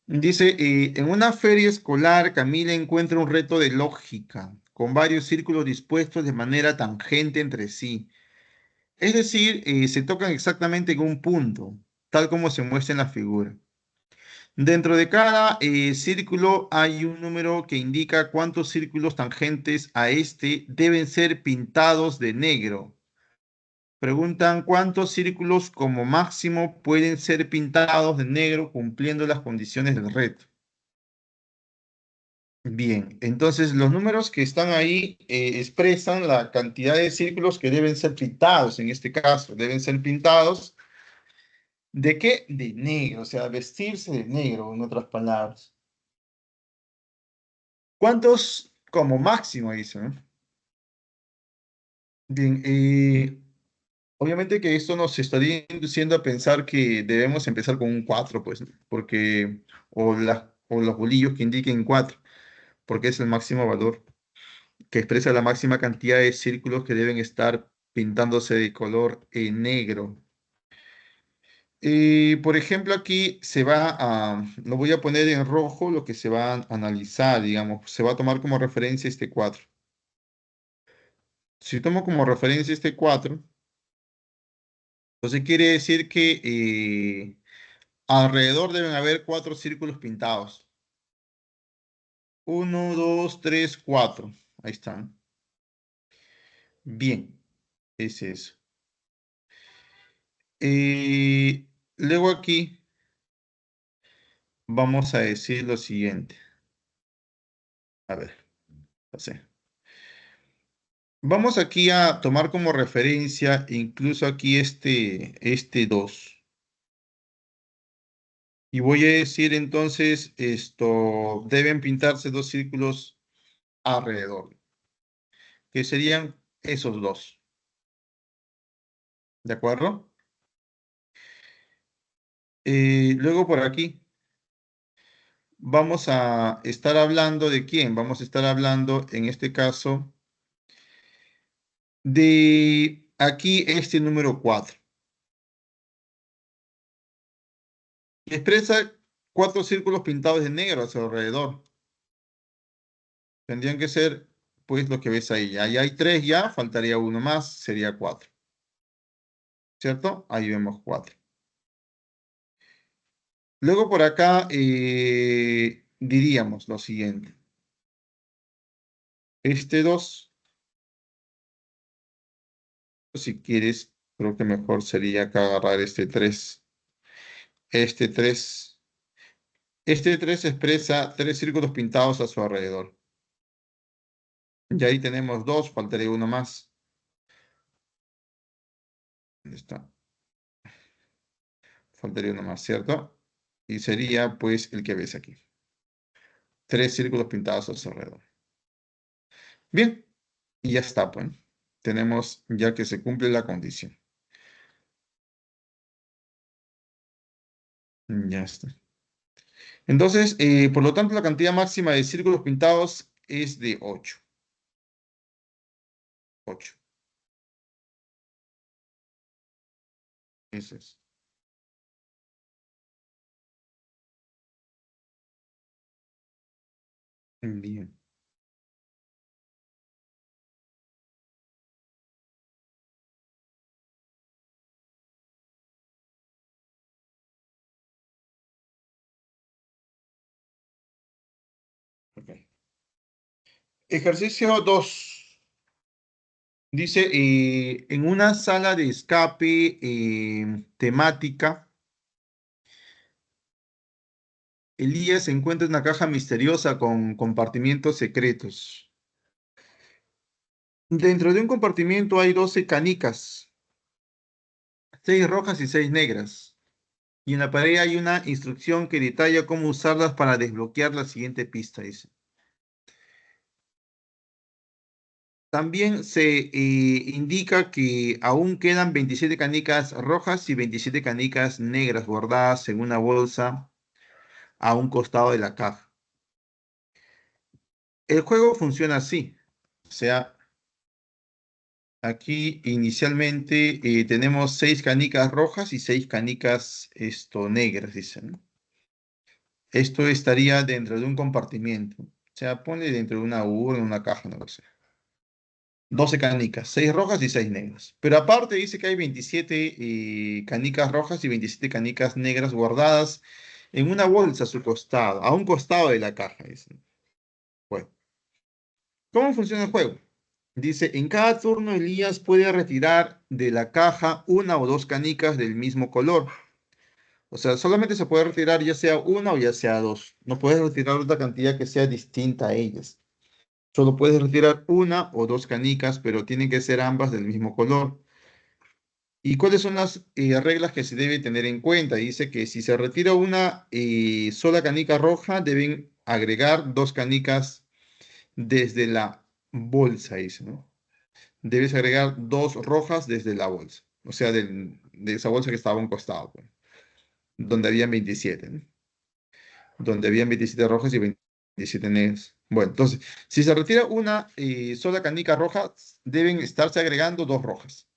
A: Dice, en una feria escolar, Camila encuentra un reto de lógica, con varios círculos dispuestos de manera tangente entre sí. Es decir, se tocan exactamente en un punto, tal como se muestra en la figura. Dentro de cada círculo hay un número que indica cuántos círculos tangentes a este deben ser pintados de negro. Preguntan cuántos círculos como máximo pueden ser pintados de negro cumpliendo las condiciones del reto. Bien, entonces los números que están ahí expresan la cantidad de círculos que deben ser pintados. En este caso, deben ser pintados ¿de qué? De negro, o sea, vestirse de negro, en otras palabras. ¿Cuántos como máximo dice, no? Bien, obviamente que esto nos estaría induciendo a pensar que debemos empezar con un 4, pues, ¿no? Porque, o los bolillos que indiquen 4, porque es el máximo valor que expresa la máxima cantidad de círculos que deben estar pintándose de color negro. Por ejemplo, aquí lo voy a poner en rojo, lo que se va a analizar, digamos, se va a tomar como referencia este 4. Si tomo como referencia este 4, entonces quiere decir que alrededor deben haber 4 círculos pintados. Uno, 2, 3, 4. Ahí están. Bien, es eso. Luego aquí vamos a decir lo siguiente. A ver, así. Vamos aquí a tomar como referencia incluso aquí este 2. Y voy a decir entonces, esto, deben pintarse 2 círculos alrededor, que serían esos 2. ¿De acuerdo? Luego por aquí vamos a estar hablando de quién. Vamos a estar hablando, en este caso, de aquí este número 4. Expresa 4 círculos pintados de negro a su alrededor. Tendrían que ser, pues, lo que ves ahí. Ahí hay 3 ya, faltaría uno más, sería 4. ¿Cierto? Ahí vemos 4. Luego por acá diríamos lo siguiente. Este 2, si quieres, creo que mejor sería acá agarrar este 3. Este 3. Este 3 expresa 3 círculos pintados a su alrededor. Y ahí tenemos 2, faltaría uno más. ¿Dónde está? Faltaría uno más, ¿cierto? Y sería pues el que ves aquí. 3 círculos pintados a su alrededor. Bien, y ya está, pues. Tenemos ya que se cumple la condición. Ya está. Entonces, por lo tanto, la cantidad máxima de círculos pintados es de 8. 8. Eso es. Bien. Ejercicio 2. Dice, en una sala de escape temática, Elías encuentra una caja misteriosa con compartimientos secretos. Dentro de un compartimiento hay 12 canicas, 6 rojas y 6 negras. Y en la pared hay una instrucción que detalla cómo usarlas para desbloquear la siguiente pista, dice. También se indica que aún quedan 27 canicas rojas y 27 canicas negras guardadas en una bolsa a un costado de la caja. El juego funciona así. O sea, aquí inicialmente tenemos 6 canicas rojas y 6 canicas negras, dicen, ¿no? Esto estaría dentro de un compartimiento. O sea, pone dentro de una urna, una caja, no lo sé. 12 canicas, 6 rojas y 6 negras. Pero aparte dice que hay 27 canicas rojas y 27 canicas negras guardadas en una bolsa a su costado, a un costado de la caja, dice. Bueno, ¿cómo funciona el juego? Dice, en cada turno Elías puede retirar de la caja una o dos canicas del mismo color. O sea, solamente se puede retirar ya sea una o ya sea dos. No puedes retirar otra cantidad que sea distinta a ellas. Solo puedes retirar una o dos canicas, pero tienen que ser ambas del mismo color. ¿Y cuáles son las reglas que se debe tener en cuenta? Dice que si se retira una sola canica roja, deben agregar dos canicas desde la bolsa, dice, ¿no? Debes agregar dos rojas desde la bolsa, o sea, de esa bolsa que estaba a un costado, pues, donde habían 27, ¿no? Donde habían 27 rojas y 27 negras. Bueno, entonces, si se retira una sola canica roja, deben estarse agregando dos rojas.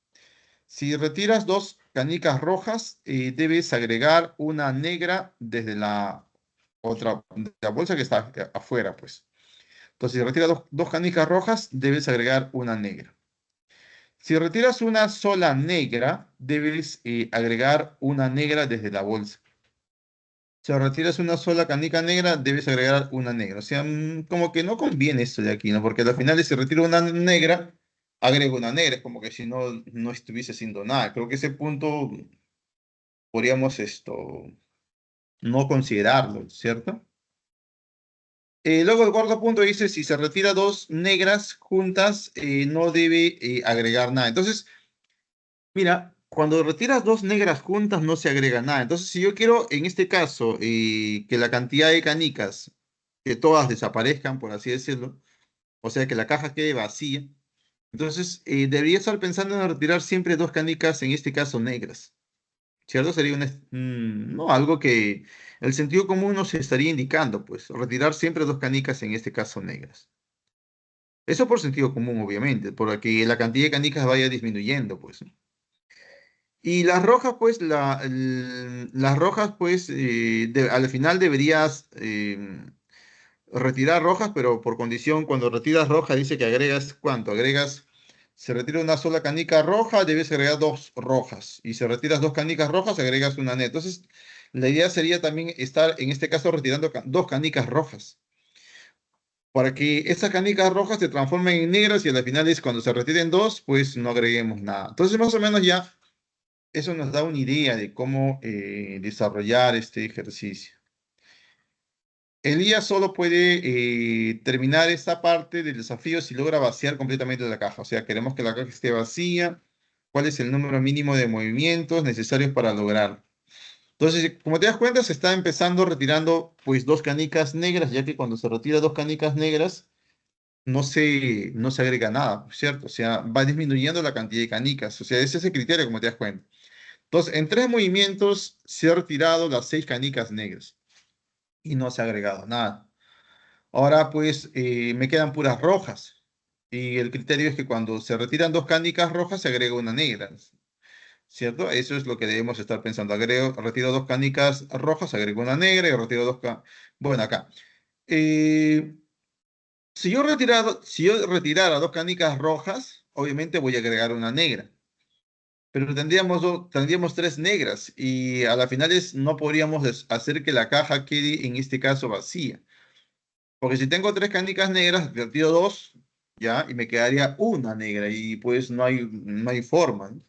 A: Si retiras dos canicas rojas, debes agregar una negra desde la otra, de la bolsa que está afuera, pues. Entonces, si retiras dos canicas rojas, debes agregar una negra. Si retiras una sola negra, debes agregar una negra desde la bolsa. Si retiras una sola canica negra, debes agregar una negra. O sea, como que no conviene esto de aquí, ¿no? Porque al final, si retiro una negra, agrego una negra. Es como que si no estuviese haciendo nada. Creo que ese punto podríamos no considerarlo, ¿cierto? Luego el cuarto punto dice, si se retira dos negras juntas, no debe agregar nada. Entonces, mira, cuando retiras dos negras juntas no se agrega nada. Entonces, si yo quiero, en este caso, que la cantidad de canicas, que todas desaparezcan, por así decirlo, o sea, que la caja quede vacía, entonces debería estar pensando en retirar siempre dos canicas, en este caso negras, ¿cierto? Sería no, algo que el sentido común nos estaría indicando, pues, retirar siempre dos canicas, en este caso negras. Eso por sentido común, obviamente, por que la cantidad de canicas vaya disminuyendo, pues, ¿no? Y las rojas, pues, las rojas, pues, al final deberías retirar rojas, pero por condición, cuando retiras roja, dice que agregas, ¿cuánto? Agregas, se retira una sola canica roja, debes agregar dos rojas. Y si retiras dos canicas rojas, agregas una net. Entonces, la idea sería también estar, en este caso, retirando dos canicas rojas, para que esas canicas rojas se transformen en negras y al final es cuando se retiren dos, pues no agreguemos nada. Entonces, más o menos ya eso nos da una idea de cómo desarrollar este ejercicio. Elías solo puede terminar esta parte del desafío si logra vaciar completamente la caja. O sea, queremos que la caja esté vacía. ¿Cuál es el número mínimo de movimientos necesarios para lograrlo? Entonces, como te das cuenta, se está empezando retirando pues dos canicas negras, ya que cuando se retira dos canicas negras no se agrega nada, ¿cierto? O sea, va disminuyendo la cantidad de canicas. O sea, ese es el criterio, como te das cuenta. Entonces, en tres movimientos se ha retirado las 6 canicas negras y no se ha agregado nada. Ahora, pues, me quedan puras rojas. Y el criterio es que cuando se retiran dos canicas rojas, se agrega una negra, ¿cierto? Eso es lo que debemos estar pensando. Retiro dos canicas rojas, agrego una negra y retiro Bueno, acá. Eh, si yo retirara dos canicas rojas, obviamente voy a agregar una negra. Pero tendríamos tres negras y a la finales no podríamos hacer que la caja quede en este caso vacía. Porque si tengo 3 canicas negras, retiro 2, ¿ya? Y me quedaría una negra y pues no hay forma, ¿no?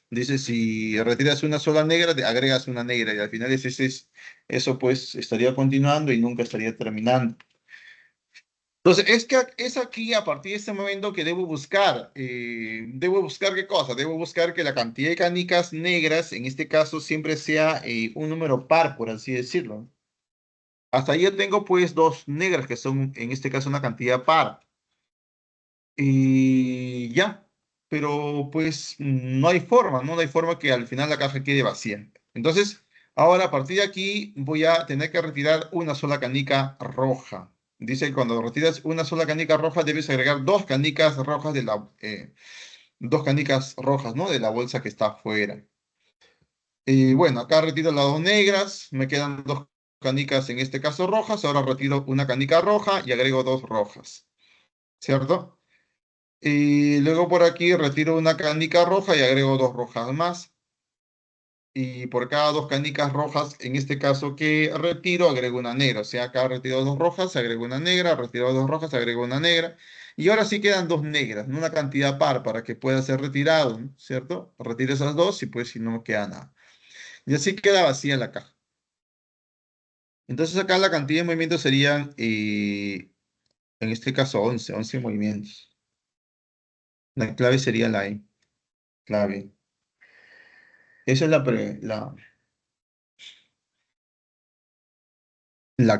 A: Dice, si retiras una sola negra, te agregas una negra y al final eso pues estaría continuando y nunca estaría terminando. Entonces, es aquí a partir de este momento que debo buscar. ¿Debo buscar qué cosa? Debo buscar que la cantidad de canicas negras, en este caso, siempre sea un número par, por así decirlo. Hasta ahí yo tengo pues 2 negras que son, en este caso, una cantidad par. Y ya, pero pues no hay forma, ¿no? No hay forma que al final la caja quede vacía. Entonces, ahora a partir de aquí voy a tener que retirar una sola canica roja. Dice que cuando retiras una sola canica roja debes agregar 2 canicas rojas dos canicas rojas, ¿no? De la bolsa que está afuera. Y bueno, acá retiro las 2 negras, me quedan 2 canicas en este caso rojas, ahora retiro una canica roja y agrego 2 rojas, ¿cierto? Y luego por aquí retiro una canica roja y agrego 2 rojas más. Y por cada 2 canicas rojas, en este caso que retiro, agrego una negra. O sea, acá retiro 2 rojas, agrego una negra, retiro 2 rojas, agrego una negra. Y ahora sí quedan 2 negras, ¿no? Una cantidad par para que pueda ser retirado, ¿no? ¿Cierto? Retiro esas 2 y pues si no queda nada. Y así queda vacía la caja. Entonces acá la cantidad de movimientos serían, en este caso, 11 movimientos. La clave sería la E, clave. Esa es la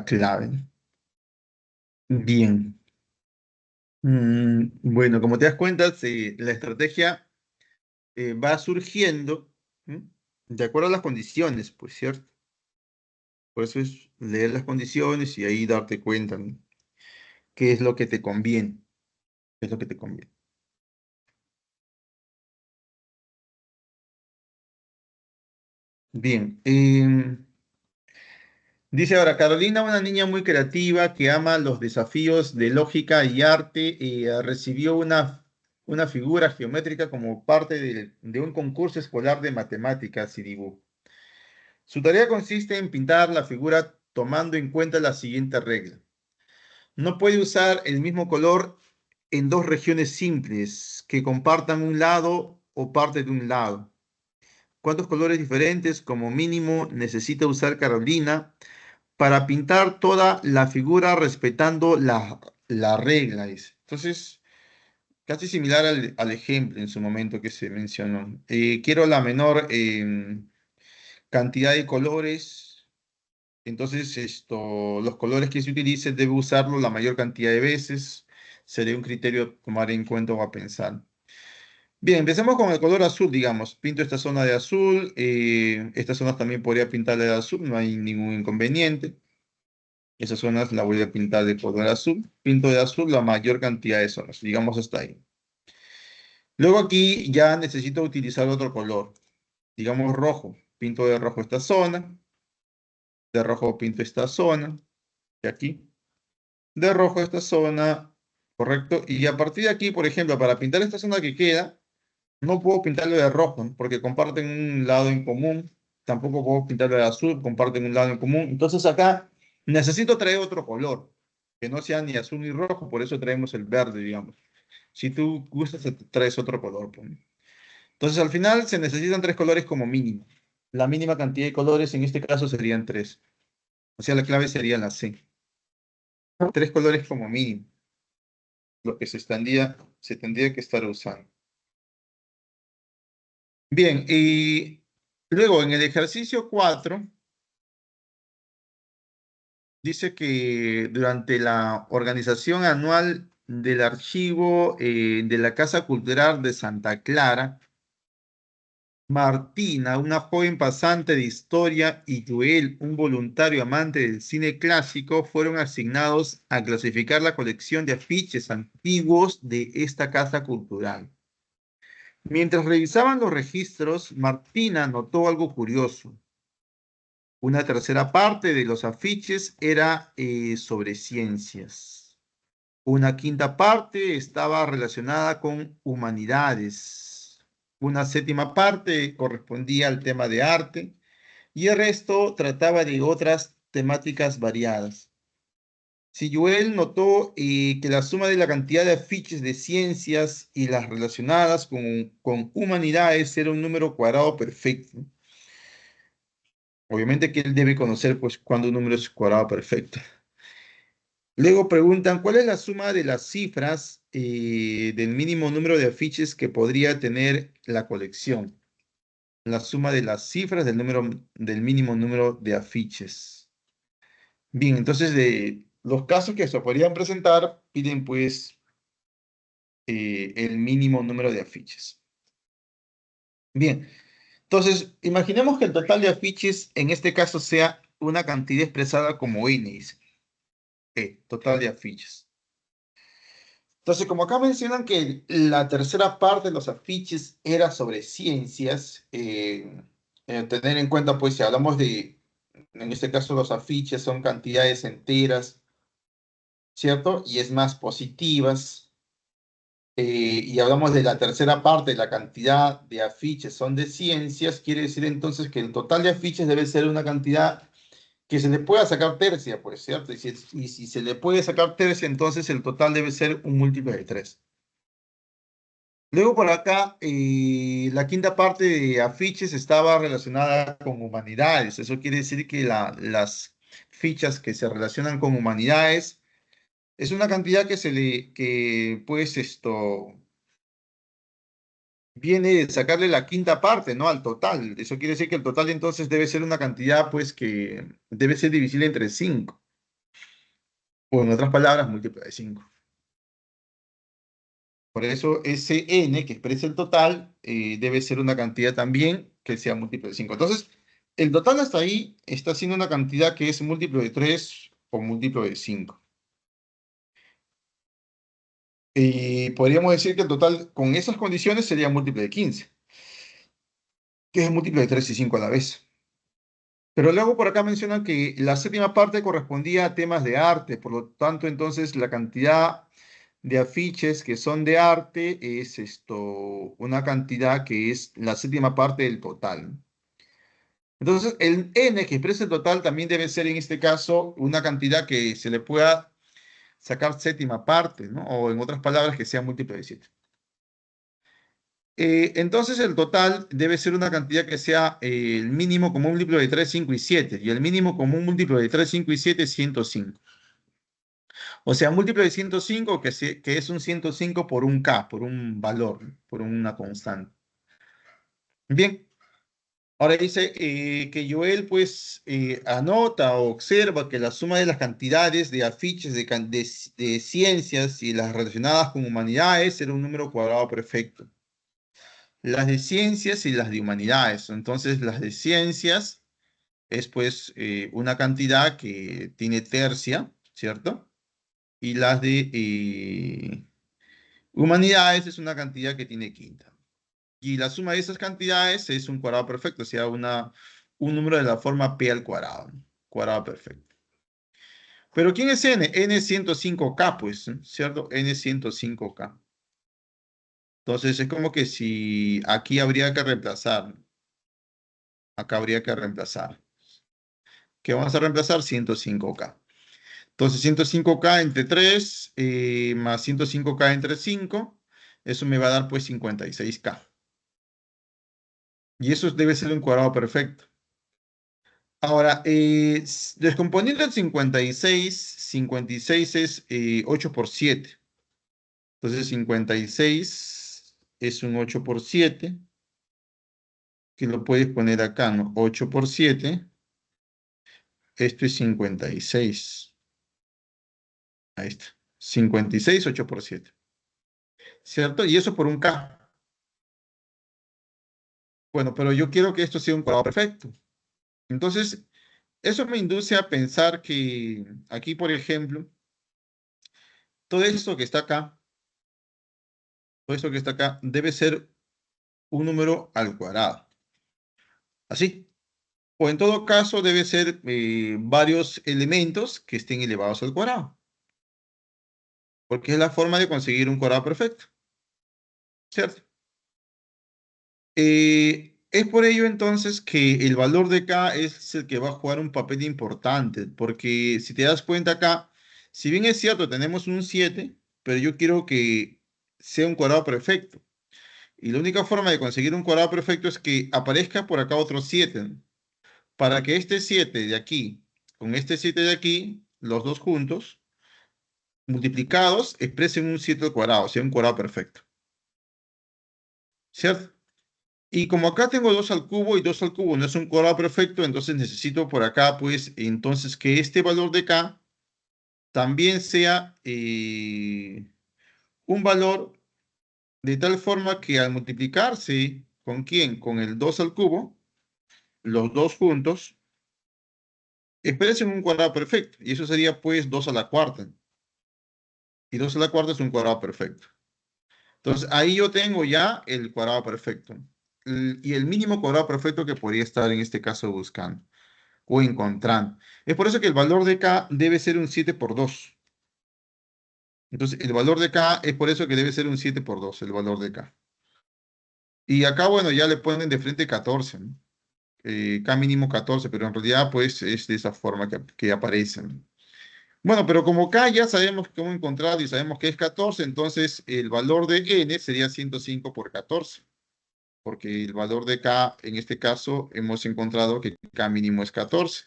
A: clave. Bien. Bueno, como te das cuenta, la estrategia va surgiendo, ¿m? De acuerdo a las condiciones, pues, ¿cierto? Por eso es leer las condiciones y ahí darte cuenta, ¿no? ¿Qué es lo que te conviene? ¿Qué es lo que te conviene? Bien. Dice ahora, Carolina, una niña muy creativa que ama los desafíos de lógica y arte, recibió una figura geométrica como parte de un concurso escolar de matemáticas y dibujo. Su tarea consiste en pintar la figura tomando en cuenta la siguiente regla. No puede usar el mismo color en 2 regiones simples que compartan un lado o parte de un lado. ¿Cuántos colores diferentes como mínimo necesita usar Carolina para pintar toda la figura respetando la regla? Dice. Entonces, casi similar al ejemplo en su momento que se mencionó. Quiero la menor cantidad de colores. Entonces, los colores que se utilicen debe usarlo la mayor cantidad de veces. Sería un criterio a tomar en cuenta o a pensar. Bien, empecemos con el color azul, digamos. Pinto esta zona de azul. Estas zonas también podría pintarla de azul, no hay ningún inconveniente. Esas zonas la voy a pintar de color azul. Pinto de azul la mayor cantidad de zonas, digamos hasta ahí. Luego aquí ya necesito utilizar otro color, digamos rojo. Pinto de rojo esta zona. De rojo pinto esta zona. De aquí. De rojo esta zona, ¿correcto? Y a partir de aquí, por ejemplo, para pintar esta zona que queda, no puedo pintarlo de rojo, ¿no? Porque comparten un lado en común. Tampoco puedo pintarlo de azul, comparten un lado en común. Entonces acá necesito traer otro color, que no sea ni azul ni rojo, por eso traemos el verde, digamos. Si tú gustas, traes otro color, pues. Entonces al final se necesitan 3 colores como mínimo. La mínima cantidad de colores en este caso serían 3. O sea, la clave sería la C. 3 colores como mínimo, lo que se tendría que estar usando. Bien, y luego en el ejercicio 4 dice que durante la organización anual del archivo de la Casa Cultural de Santa Clara, Martina, una joven pasante de historia, y Joel, un voluntario amante del cine clásico, fueron asignados a clasificar la colección de afiches antiguos de esta casa cultural. Mientras revisaban los registros, Martina notó algo curioso. Una tercera parte de los afiches era sobre ciencias. Una quinta parte estaba relacionada con humanidades. Una séptima parte correspondía al tema de arte y el resto trataba de otras temáticas variadas. Si Joel notó que la suma de la cantidad de afiches de ciencias y las relacionadas con humanidades era un número cuadrado perfecto. Obviamente que él debe conocer pues cuando un número es cuadrado perfecto. Luego preguntan, ¿cuál es la suma de las cifras del mínimo número de afiches que podría tener la colección? La suma de las cifras del mínimo número de afiches. Bien, entonces de los casos que se podrían presentar, piden pues el mínimo número de afiches. Bien, entonces imaginemos que el total de afiches en este caso sea una cantidad expresada como n, dice. Total de afiches. Entonces, como acá mencionan que la tercera parte de los afiches era sobre ciencias, tener en cuenta, pues, si hablamos de, en este caso, los afiches son cantidades enteras, ¿cierto? Y es más positivas. Y hablamos de la tercera parte, la cantidad de afiches son de ciencias, quiere decir entonces que el total de afiches debe ser una cantidad que se le pueda sacar tercia, pues, ¿cierto? Y si se le puede sacar tercia, entonces el total debe ser un múltiplo de 3. Luego por acá, la quinta parte de afiches estaba relacionada con humanidades. Eso quiere decir que las fichas que se relacionan con humanidades es una cantidad que pues viene de sacarle la quinta parte, ¿no? Al total. Eso quiere decir que el total entonces debe ser una cantidad pues que debe ser divisible entre 5. O en otras palabras, múltiplo de 5. Por eso ese n que expresa el total debe ser una cantidad también que sea múltiplo de 5. Entonces, el total hasta ahí está siendo una cantidad que es múltiplo de 3 o múltiplo de 5. Y podríamos decir que el total con esas condiciones sería múltiplo de 15, que es múltiplo de 3 y 5 a la vez. Pero luego por acá mencionan que la séptima parte correspondía a temas de arte, por lo tanto, entonces la cantidad de afiches que son de arte es una cantidad que es la séptima parte del total. Entonces, el n que expresa el total también debe ser en este caso una cantidad que se le pueda sacar séptima parte, ¿no? O en otras palabras, que sea múltiplo de 7. Entonces, el total debe ser una cantidad que sea el mínimo común múltiplo de 3, 5 y 7. Y el mínimo común múltiplo de 3, 5 y 7 es 105. O sea, múltiplo de 105 que es un 105 por un k, por un valor, por una constante. Bien. Ahora dice que Joel pues anota o observa que la suma de las cantidades de afiches de ciencias y las relacionadas con humanidades era un número cuadrado perfecto. Las de ciencias y las de humanidades. Entonces las de ciencias es pues una cantidad que tiene tercia, ¿cierto? Y las de humanidades es una cantidad que tiene quinta. Y la suma de esas cantidades es un cuadrado perfecto, o sea, un número de la forma p al cuadrado. Cuadrado perfecto. Pero ¿quién es n? N es 105k, pues, ¿cierto? N es 105k. Entonces es como que si aquí habría que reemplazar. Acá habría que reemplazar. ¿Qué vamos a reemplazar? 105k. Entonces 105k entre 3 más 105k entre 5. Eso me va a dar pues 56k. Y eso debe ser un cuadrado perfecto. Ahora, descomponiendo el 56 es 8 por 7. Entonces 56 es un 8 por 7, que lo puedes poner acá, ¿no? 8 por 7, esto es 56. Ahí está. 56, 8 por 7. ¿Cierto? Y eso por un K. Bueno, pero yo quiero que esto sea un cuadrado perfecto. Entonces, eso me induce a pensar que aquí, por ejemplo, todo esto que está acá, todo esto que está acá, debe ser un número al cuadrado. Así. O en todo caso debe ser varios elementos que estén elevados al cuadrado. Porque es la forma de conseguir un cuadrado perfecto. ¿Cierto? Es por ello entonces que el valor de K es el que va a jugar un papel importante. Porque si te das cuenta acá, Si bien es cierto, tenemos un 7, pero yo quiero que sea un cuadrado perfecto. Y la única forma de conseguir un cuadrado perfecto es que aparezca por acá otro 7, ¿no? Para que este 7 de aquí con este 7 de aquí, los dos juntos, multiplicados, expresen un 7 al cuadrado, o sea, un cuadrado perfecto. ¿Cierto? Y como acá tengo 2 al cubo y 2 al cubo no es un cuadrado perfecto, entonces necesito por acá, pues, entonces que este valor de K también sea un valor de tal forma que al multiplicarse, ¿con quién? Con el 2 al cubo, los dos juntos, expresen un cuadrado perfecto. Y eso sería, pues, 2 a la cuarta. Y 2 a la cuarta es un cuadrado perfecto. Entonces, ahí yo tengo ya el cuadrado perfecto. Y el mínimo cuadrado perfecto que podría estar en este caso buscando o encontrando. Es por eso que el valor de K debe ser un 7 por 2. Entonces, el valor de K es por eso que debe ser un 7 por 2, el valor de K. Y acá, bueno, ya le ponen de frente 14, ¿no? K mínimo 14, pero en realidad, pues, es de esa forma que aparecen. Bueno, pero como K ya sabemos cómo encontrar y sabemos que es 14, entonces el valor de N sería 105 por 14. Porque el valor de K, en este caso, hemos encontrado que K mínimo es 14.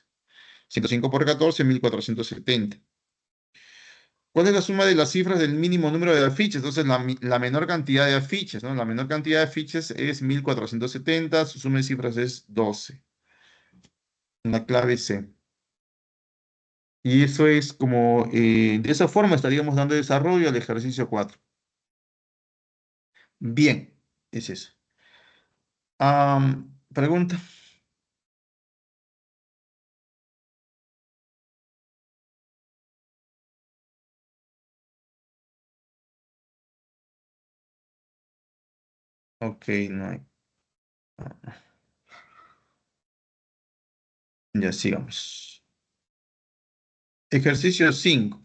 A: 105 por 14, 1470. ¿Cuál es la suma de las cifras del mínimo número de afiches? Entonces, la menor cantidad de afiches, ¿no? La menor cantidad de afiches es 1470, su suma de cifras es 12. La clave C. Y eso es como, de esa forma estaríamos dando desarrollo al ejercicio 4. Bien, es eso. Pregunta. Ok, no hay. Ya sigamos. Ejercicio 5.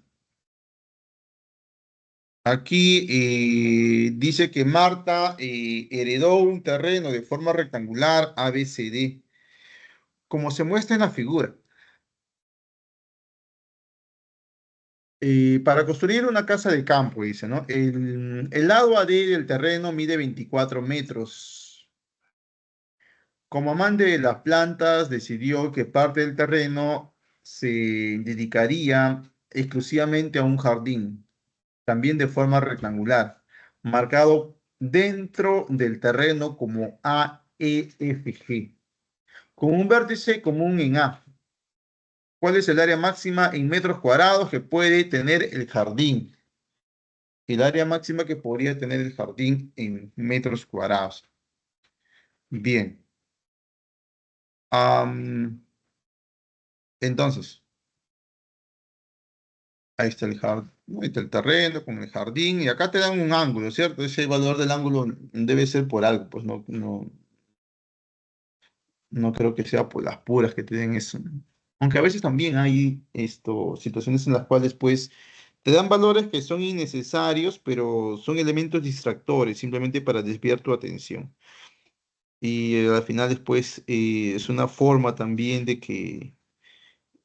A: Aquí dice que Marta heredó un terreno de forma rectangular ABCD, como se muestra en la figura. Para construir una casa de campo, dice, ¿no? El lado AD del terreno mide 24 metros. Como amante de las plantas, decidió que parte del terreno se dedicaría exclusivamente a un jardín, también de forma rectangular, marcado dentro del terreno como AEFG, con un vértice común en A. ¿Cuál es el área máxima en metros cuadrados que puede tener el jardín? El área máxima que podría tener el jardín en metros cuadrados. Bien. Entonces, ahí está el jardín, ahí está el terreno con el jardín, y acá te dan un ángulo, ¿cierto? Ese valor del ángulo debe ser por algo, pues no creo que sea por las puras que te den eso, ¿no? Aunque a veces también hay situaciones en las cuales, pues, te dan valores que son innecesarios, pero son elementos distractores, simplemente para desviar tu atención. Y al final después es una forma también de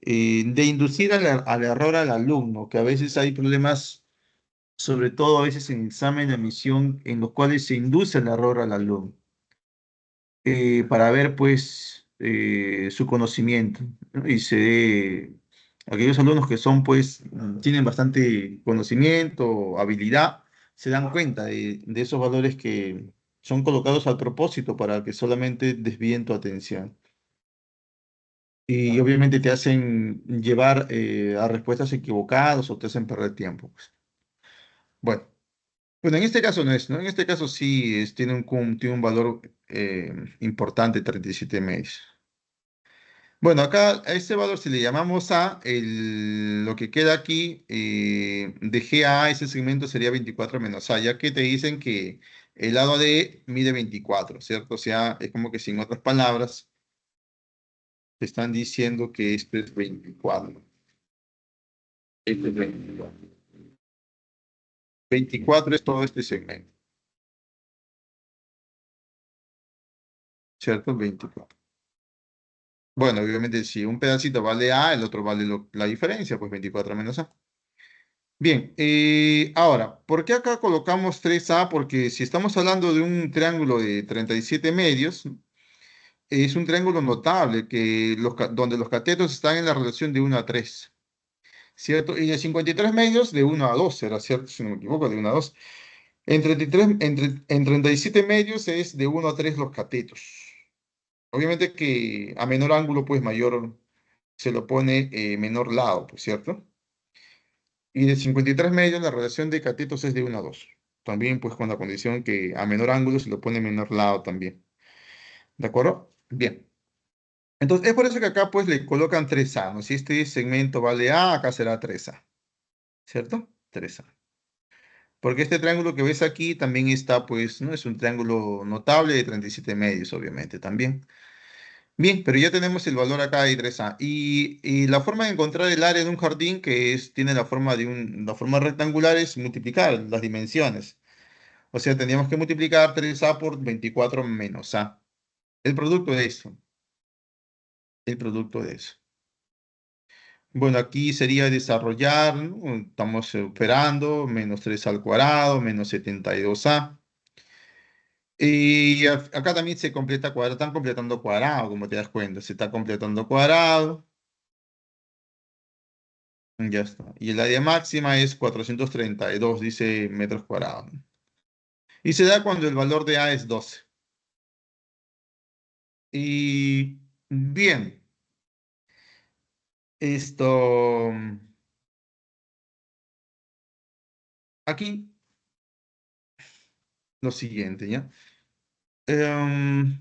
A: inducir al error al alumno, que a veces hay problemas, sobre todo a veces en examen de admisión, en los cuales se induce el error al alumno, para ver pues su conocimiento, ¿no? Y aquellos alumnos que son pues, tienen bastante conocimiento, habilidad, se dan cuenta de esos valores que son colocados al propósito para que solamente desvíen tu atención. Y obviamente te hacen llevar a respuestas equivocadas o te hacen perder tiempo, pues. Bueno, bueno, en este caso no es, ¿no? En este caso sí tiene un valor importante, 37 medios. Bueno, acá a este valor, si le llamamos A, lo que queda aquí de G a A, ese segmento sería 24 menos A, ya que te dicen que el lado de mide 24, ¿cierto? O sea, es como que sin otras palabras, te están diciendo que esto es 24. Esto es 24. 24 es todo este segmento, ¿cierto? 24. Bueno, obviamente si un pedacito vale A, el otro vale la diferencia, pues 24 menos A. Bien, ahora, ¿por qué acá colocamos 3A? Porque si estamos hablando de un triángulo de 37 medios, es un triángulo notable donde los catetos están en la relación de 1 a 3, ¿cierto? Y de 53 medios de 1 a 2, ¿será cierto? Si no me equivoco, de 1 a 2. En 37 medios es de 1 a 3 los catetos. Obviamente que a menor ángulo, pues mayor se lo pone menor lado, pues, ¿cierto? Y de 53 medios la relación de catetos es de 1 a 2. También, pues, con la condición que a menor ángulo se lo pone menor lado también. ¿De acuerdo? Bien. Entonces, es por eso que acá, pues, le colocan 3A, ¿no? Si este segmento vale A, acá será 3A, ¿cierto? 3A. Porque este triángulo que ves aquí también está, pues, ¿no? Es un triángulo notable de 37 medios, obviamente, también. Bien, pero ya tenemos el valor acá de 3A. Y la forma de encontrar el área de un jardín tiene la forma rectangular es multiplicar las dimensiones. O sea, tendríamos que multiplicar 3A por 24 menos A. El producto de eso. El producto de eso. Bueno, aquí sería desarrollar, ¿no? Estamos operando, menos 3 al cuadrado, menos 72A. Y acá también se completa cuadrado, están completando cuadrado, como te das cuenta. Se está completando cuadrado. Ya está. Y el área máxima es 432, dice metros cuadrados. Y se da cuando el valor de A es 12. Y bien, esto, aquí lo siguiente, ¿ya? Em,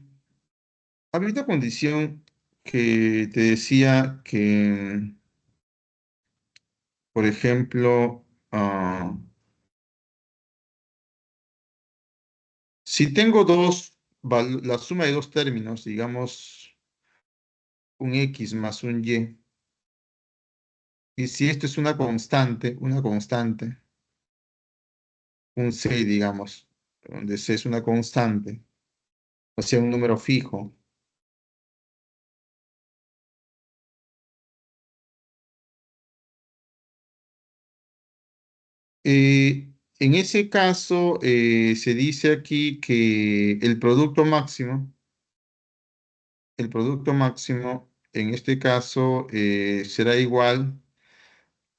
A: Había una condición que te decía que, por ejemplo, si tengo la suma de dos términos, digamos un X más un y si esto es una constante, un C, digamos, donde C es una constante, o sea, un número fijo. En ese caso, se dice aquí que el producto máximo, en este caso, será igual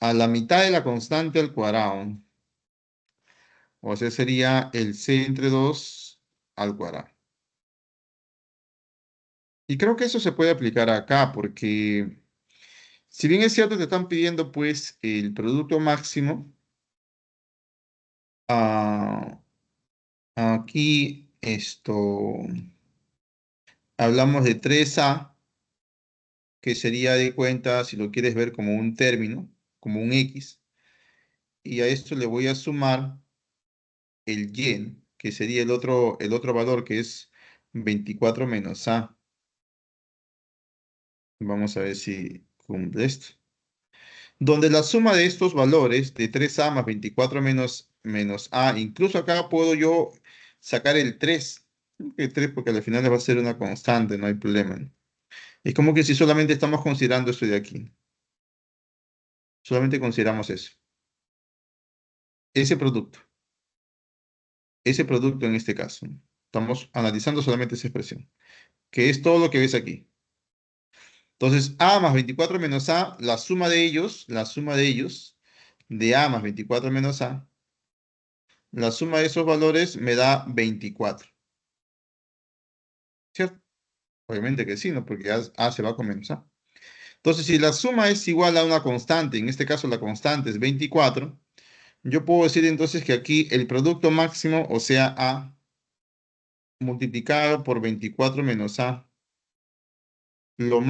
A: a la mitad de la constante al cuadrado. O sea, sería el C entre 2 al cuadrado. Y creo que eso se puede aplicar acá, porque si bien es cierto, te están pidiendo pues el producto máximo, ah, aquí hablamos de 3A, que sería de cuenta, si lo quieres ver como un término, como un X, y a esto le voy a sumar el Y, que sería el otro valor, que es 24 menos A. Vamos a ver si cumple esto. Donde la suma de estos valores, de 3A más 24 menos A, incluso acá puedo yo sacar el 3, el 3 porque al final va a ser una constante, no hay problema. Es como que si solamente estamos considerando esto de aquí, solamente consideramos eso, ese producto, ese producto en este caso. Estamos analizando solamente esa expresión, que es todo lo que ves aquí. Entonces, A más 24 menos A, de A más 24 menos A, la suma de esos valores me da 24, ¿cierto? Obviamente que sí, ¿no? Porque A se va con menos A. Entonces, si la suma es igual a una constante, en este caso la constante es 24, yo puedo decir entonces que aquí el producto máximo, o sea, A multiplicado por 24 menos A, lo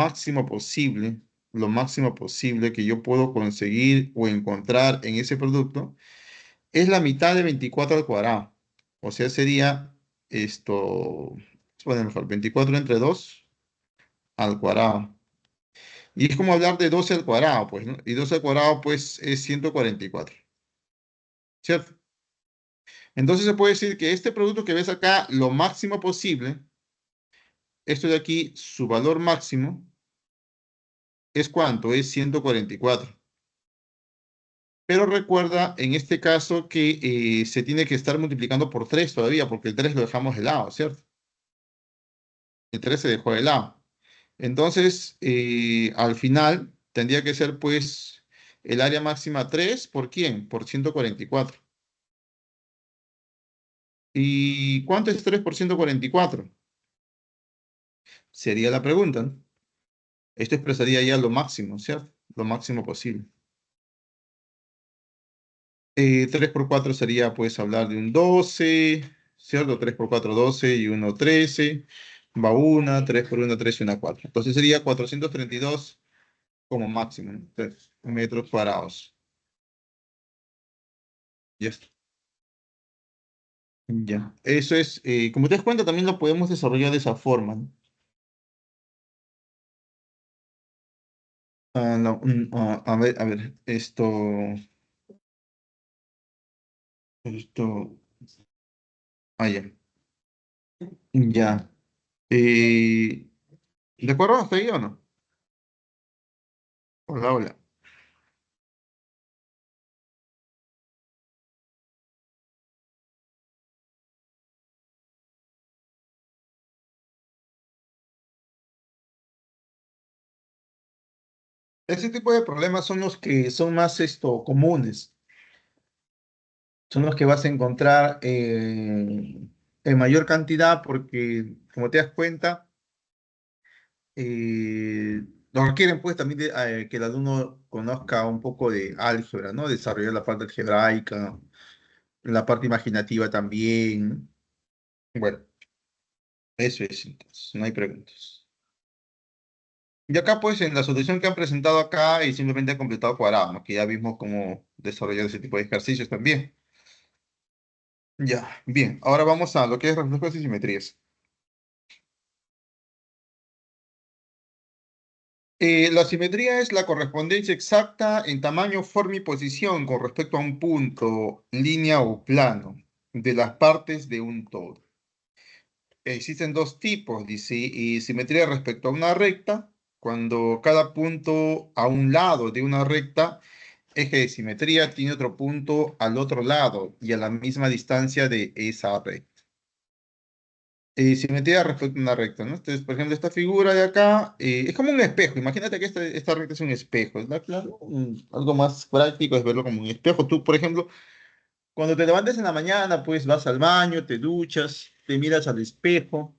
A: lo máximo posible que yo puedo conseguir o encontrar en ese producto, es la mitad de 24 al cuadrado. O sea, sería bueno, mejor, 24 entre 2 al cuadrado. Y es como hablar de 12 al cuadrado, pues, ¿no? Y 12 al cuadrado, pues, es 144, ¿cierto? Entonces se puede decir que este producto que ves acá, lo máximo posible, esto de aquí, su valor máximo, ¿es cuánto? Es 144. Pero recuerda en este caso que se tiene que estar multiplicando por 3 todavía, porque el 3 lo dejamos de lado, ¿cierto? El 3 se dejó de lado. Entonces, al final tendría que ser pues el área máxima 3, ¿por quién? Por 144. ¿Y cuánto es 3 por 144? Sería la pregunta, ¿no? Esto expresaría ya lo máximo, ¿cierto? Lo máximo posible. 3 por 4 sería, pues, hablar de un 12, ¿cierto? 3 por 4, 12 y 1, 13. Va una, 3 por 1, 3 y una 4. Entonces sería 432 como máximo, ¿no? Entonces, metros cuadrados. Ya está. Ya. Eso es, como te das cuenta, también lo podemos desarrollar de esa forma, ¿no? No, a ver, esto, ya. Ya. Eh, ¿De acuerdo hasta ahí o no? Hola, hola. Ese tipo de problemas son los que son más comunes, son los que vas a encontrar en mayor cantidad porque, como te das cuenta, nos requieren pues también que el alumno conozca un poco de álgebra, ¿no? Desarrollar la parte algebraica, la parte imaginativa también. Bueno, eso es entonces, no hay preguntas. Y acá pues en la solución que han presentado acá y simplemente han completado cuadrado, ¿no? Que ya vimos cómo desarrollar ese tipo de ejercicios también. Ya, bien. Ahora vamos a lo que es reflejos y simetrías. La simetría es la correspondencia exacta en tamaño, forma y posición con respecto a un punto, línea o plano de las partes de un todo. Existen dos tipos, dice, y simetría respecto a una recta, cuando cada punto a un lado de una recta, eje de simetría, tiene otro punto al otro lado y a la misma distancia de esa recta. Simetría respecto a una recta, ¿no? Entonces, por ejemplo, esta figura de acá es como un espejo. Imagínate que esta recta es un espejo, ¿verdad? Claro, algo más práctico es verlo como un espejo. Tú, por ejemplo, cuando te levantes en la mañana, pues vas al baño, te duchas, te miras al espejo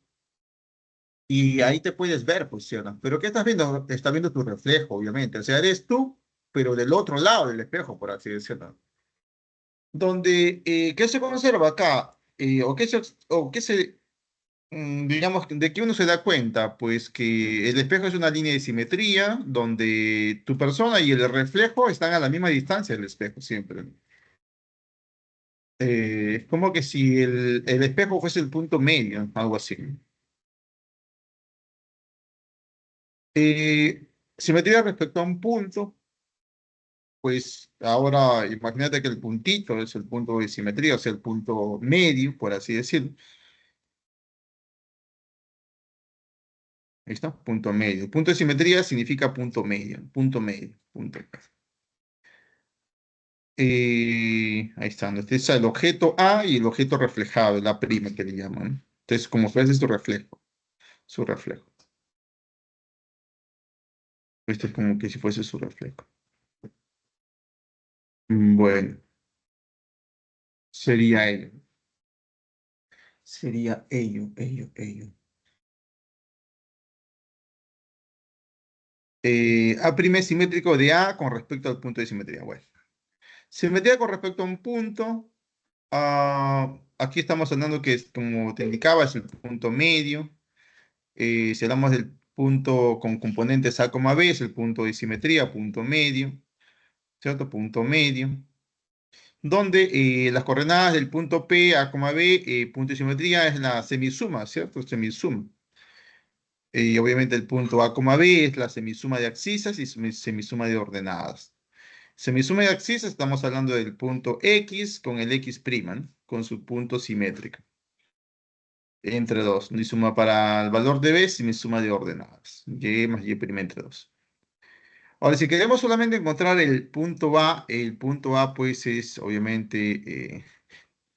A: y ahí te puedes ver, pues, ¿sí o no? Pero ¿qué estás viendo? Estás viendo tu reflejo, obviamente. O sea, eres tú, pero del otro lado del espejo, por así decirlo. Donde, ¿qué se conserva acá? Digamos, ¿de qué uno se da cuenta? Pues que el espejo es una línea de simetría donde tu persona y el reflejo están a la misma distancia del espejo siempre. Es como que si el espejo fuese el punto medio, algo así. Simetría respecto a un punto, pues ahora imagínate que el puntito es el punto de simetría, o sea, el punto medio, por así decirlo. Ahí está, punto medio. Punto de simetría significa punto medio, punto medio, punto. Ahí está, ¿no? Este es el objeto A y el objeto reflejado, la prima que le llaman. Entonces, como fuese su reflejo, su reflejo. Este es como que si fuese su reflejo. Bueno, sería ello. Sería ello. A' es simétrico de A con respecto al punto de simetría. Bueno, simetría con respecto a un punto. Aquí estamos hablando que, como te indicaba, es el punto medio. Si hablamos del punto con componentes A, B, es el punto de simetría, punto medio, ¿cierto? Punto medio. Donde las coordenadas del punto P, A, B, punto de simetría, es la semisuma, ¿cierto? Semisuma. Y obviamente el punto A, B es la semisuma de abscisas y semisuma de ordenadas. Semisuma de abscisas, estamos hablando del punto X con el X', ¿no? Con su punto simétrico. Entre dos. Mi suma para el valor de B y mi suma de ordenadas. Y más Y' entre dos. Ahora, si queremos solamente encontrar el punto A pues es obviamente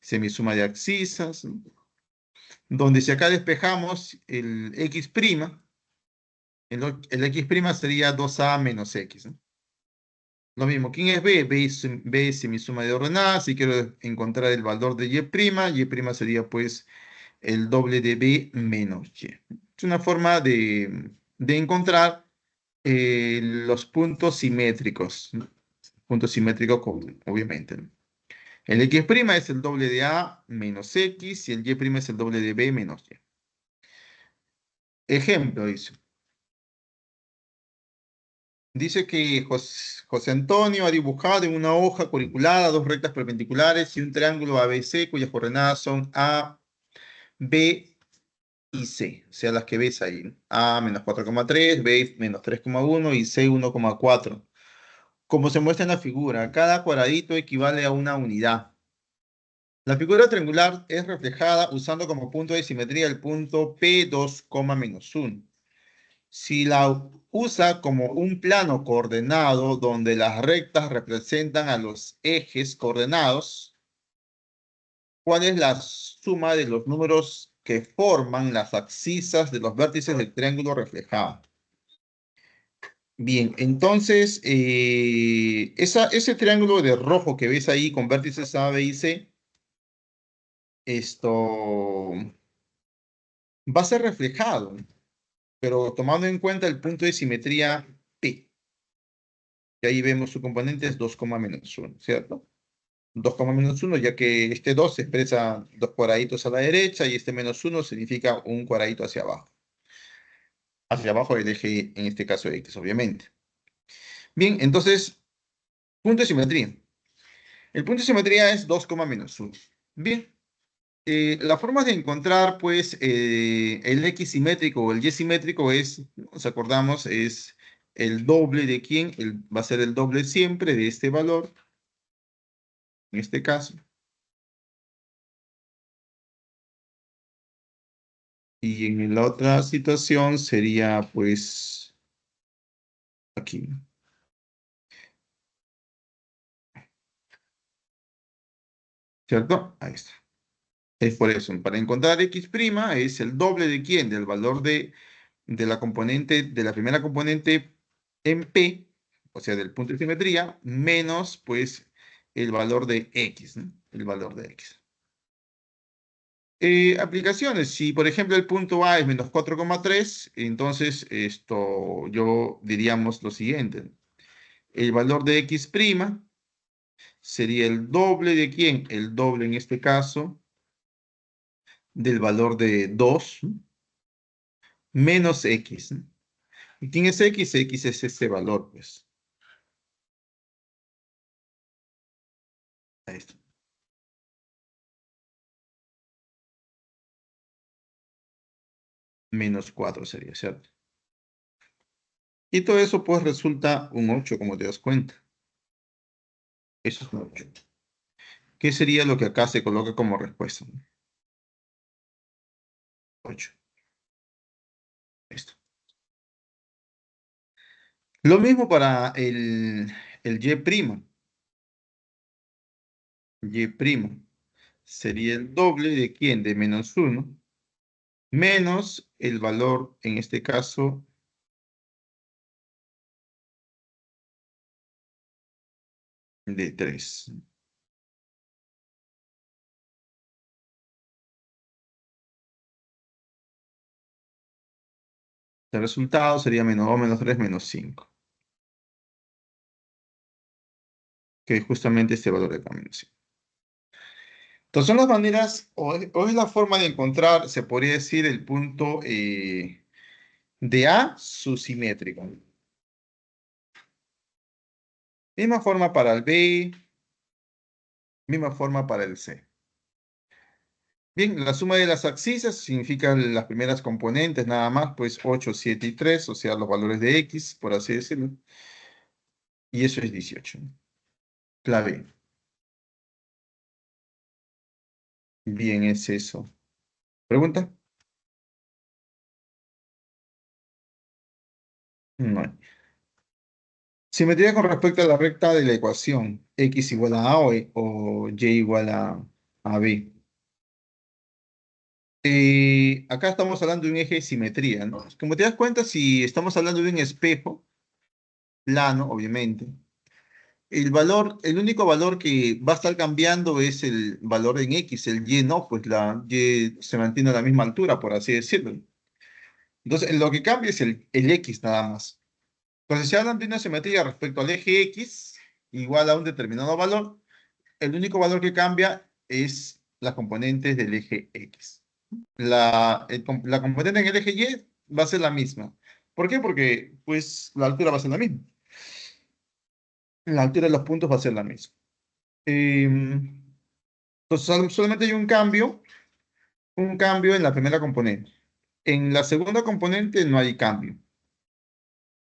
A: semisuma de abscisas, ¿no? Donde si acá despejamos el X', el X' sería 2A menos X, ¿no? Lo mismo, ¿quién es B? B es semisuma de orden A. Si quiero encontrar el valor de Y' sería pues el doble de B menos Y. Es una forma de encontrar los puntos simétricos, ¿no? Puntos simétricos, obviamente, ¿no? El X' es el doble de A menos X y el Y' es el doble de B menos Y. Ejemplo, dice. Dice que José Antonio ha dibujado en una hoja cuadriculada dos rectas perpendiculares y un triángulo ABC cuyas coordenadas son A, B y C. O sea, las que ves ahí, ¿no? A menos 4,3, B menos 3,1 y C 1,4. Como se muestra en la figura, cada cuadradito equivale a una unidad. La figura triangular es reflejada usando como punto de simetría el punto P2, menos 1. Si la usa como un plano coordenado donde las rectas representan a los ejes coordenados, ¿cuál es la suma de los números que forman las abscisas de los vértices del triángulo reflejado? Bien, entonces, ese triángulo de rojo que ves ahí con vértices A, B y C, esto va a ser reflejado, pero tomando en cuenta el punto de simetría P. Y ahí vemos su componente es 2, menos 1, ¿cierto? 2, menos 1, ya que este 2 se expresa dos cuadraditos a la derecha y este menos 1 significa un cuadradito hacia abajo. Hacia abajo del eje, en este caso X, obviamente. Bien, entonces, punto de simetría. El punto de simetría es 2, menos 1. Bien, la forma de encontrar, pues, el X simétrico o el Y simétrico es, nos acordamos, es el doble de quién, va a ser el doble siempre de este valor, en este caso. Y en la otra situación sería, pues, aquí, ¿cierto? Ahí está. Es por eso, para encontrar X' es el doble de quién, del valor de la componente, de la primera componente en P, o sea, del punto de simetría, menos, pues, el valor de X, ¿no? El valor de X. Aplicaciones, si por ejemplo el punto A es menos 4,3, entonces esto yo diríamos lo siguiente, ¿no? El valor de X' sería el doble de quién, el doble en este caso del valor de 2 menos X, ¿no? ¿Y quién es X? X es este valor, pues. Ahí está. Menos 4 sería, ¿cierto? Y todo eso pues resulta un 8, como te das cuenta. Eso es un 8. ¿Qué sería lo que acá se coloca como respuesta? 8. Esto. Lo mismo para el Y'. Y' sería el doble de quién, de menos 1, menos el valor, en este caso, de 3. El resultado sería menos 2, menos 3, menos 5. Que es justamente este valor de acá, menos 5. Entonces son las maneras, o es la forma de encontrar, se podría decir, el punto de A subsimétrico. Misma forma para el B, misma forma para el C. Bien, la suma de las abscisas significa las primeras componentes, nada más, pues 8, 7 y 3, o sea, los valores de X, por así decirlo. Y eso es 18. Clave. Bien, es eso. ¿Pregunta? No hay. Simetría con respecto a la recta de la ecuación, x igual a A o y igual a B. Acá estamos hablando de un eje de simetría, ¿no? Como te das cuenta, si estamos hablando de un espejo plano, obviamente, el único valor que va a estar cambiando es el valor en X, el Y no, pues la Y se mantiene a la misma altura, por así decirlo. Entonces, lo que cambia es el X nada más. Entonces, si hablan de una simetría respecto al eje X, igual a un determinado valor, el único valor que cambia es las componentes del eje X. La componente en el eje Y va a ser la misma. ¿Por qué? Porque, pues, la altura va a ser la misma. La altura de los puntos va a ser la misma. Entonces, solamente hay un cambio en la primera componente. En la segunda componente no hay cambio.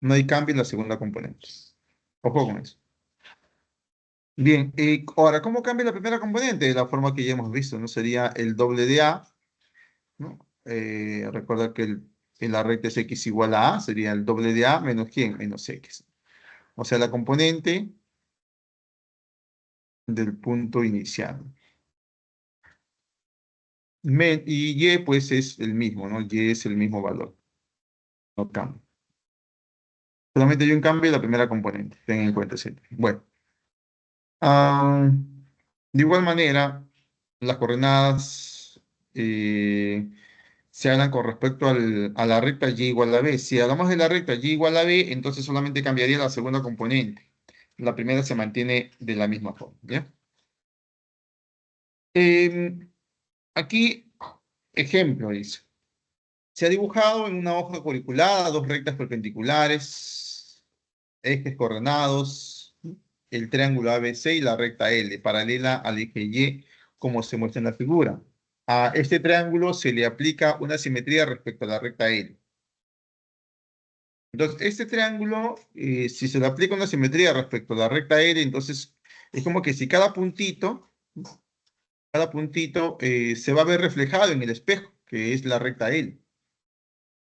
A: No hay cambio en la segunda componente. Ojo con eso. Bien, ahora, ¿cómo cambia la primera componente? De la forma que ya hemos visto, ¿no? Sería el doble de A, ¿no? Recuerda que en la recta es X igual a A, sería el doble de A menos ¿quién? Menos X. O sea, la componente del punto inicial. Y Y, pues, es el mismo, ¿no? Y es el mismo valor. No cambia. Solamente hay un cambio en la primera componente. Ten en cuenta ese. Bueno. ah, de igual manera, las coordenadas se hablan con respecto a la recta y igual a b. Si hablamos de la recta y igual a b, entonces solamente cambiaría la segunda componente. La primera se mantiene de la misma forma, ¿ya? Em, Aquí, ejemplo, dice. Se ha dibujado en una hoja cuadriculada dos rectas perpendiculares, ejes coordenados, el triángulo ABC y la recta L, paralela al eje Y, como se muestra en la figura. A este triángulo se le aplica una simetría respecto a la recta L. Entonces, este triángulo, si se le aplica una simetría respecto a la recta L, entonces es como que si cada puntito se va a ver reflejado en el espejo, que es la recta L.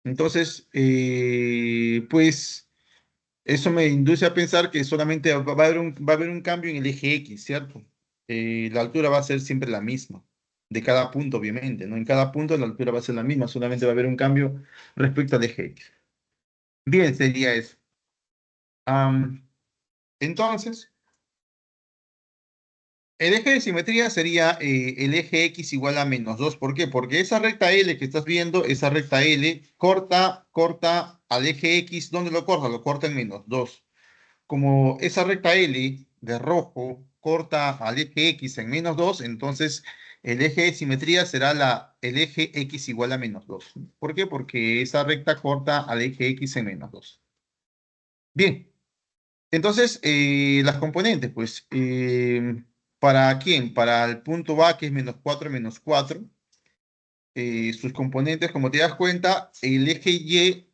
A: Entonces, pues, eso me induce a pensar que solamente va a haber un cambio en el eje X, ¿cierto? La altura va a ser siempre la misma, de cada punto, obviamente, ¿no? En cada punto la altura va a ser la misma, solamente va a haber un cambio respecto al eje X. Bien, sería eso. Am, entonces, el eje de simetría sería el eje X igual a menos 2. ¿Por qué? Porque esa recta L que estás viendo, esa recta L, corta al eje X. ¿Dónde lo corta? Lo corta en menos 2. Como esa recta L de rojo corta al eje X en menos 2, entonces el eje de simetría será el eje X igual a menos 2. ¿Por qué? Porque esa recta corta al eje X en menos 2. Bien, entonces las componentes, pues, ¿para quién? Para el punto A, que es menos 4, sus componentes, como te das cuenta, el eje Y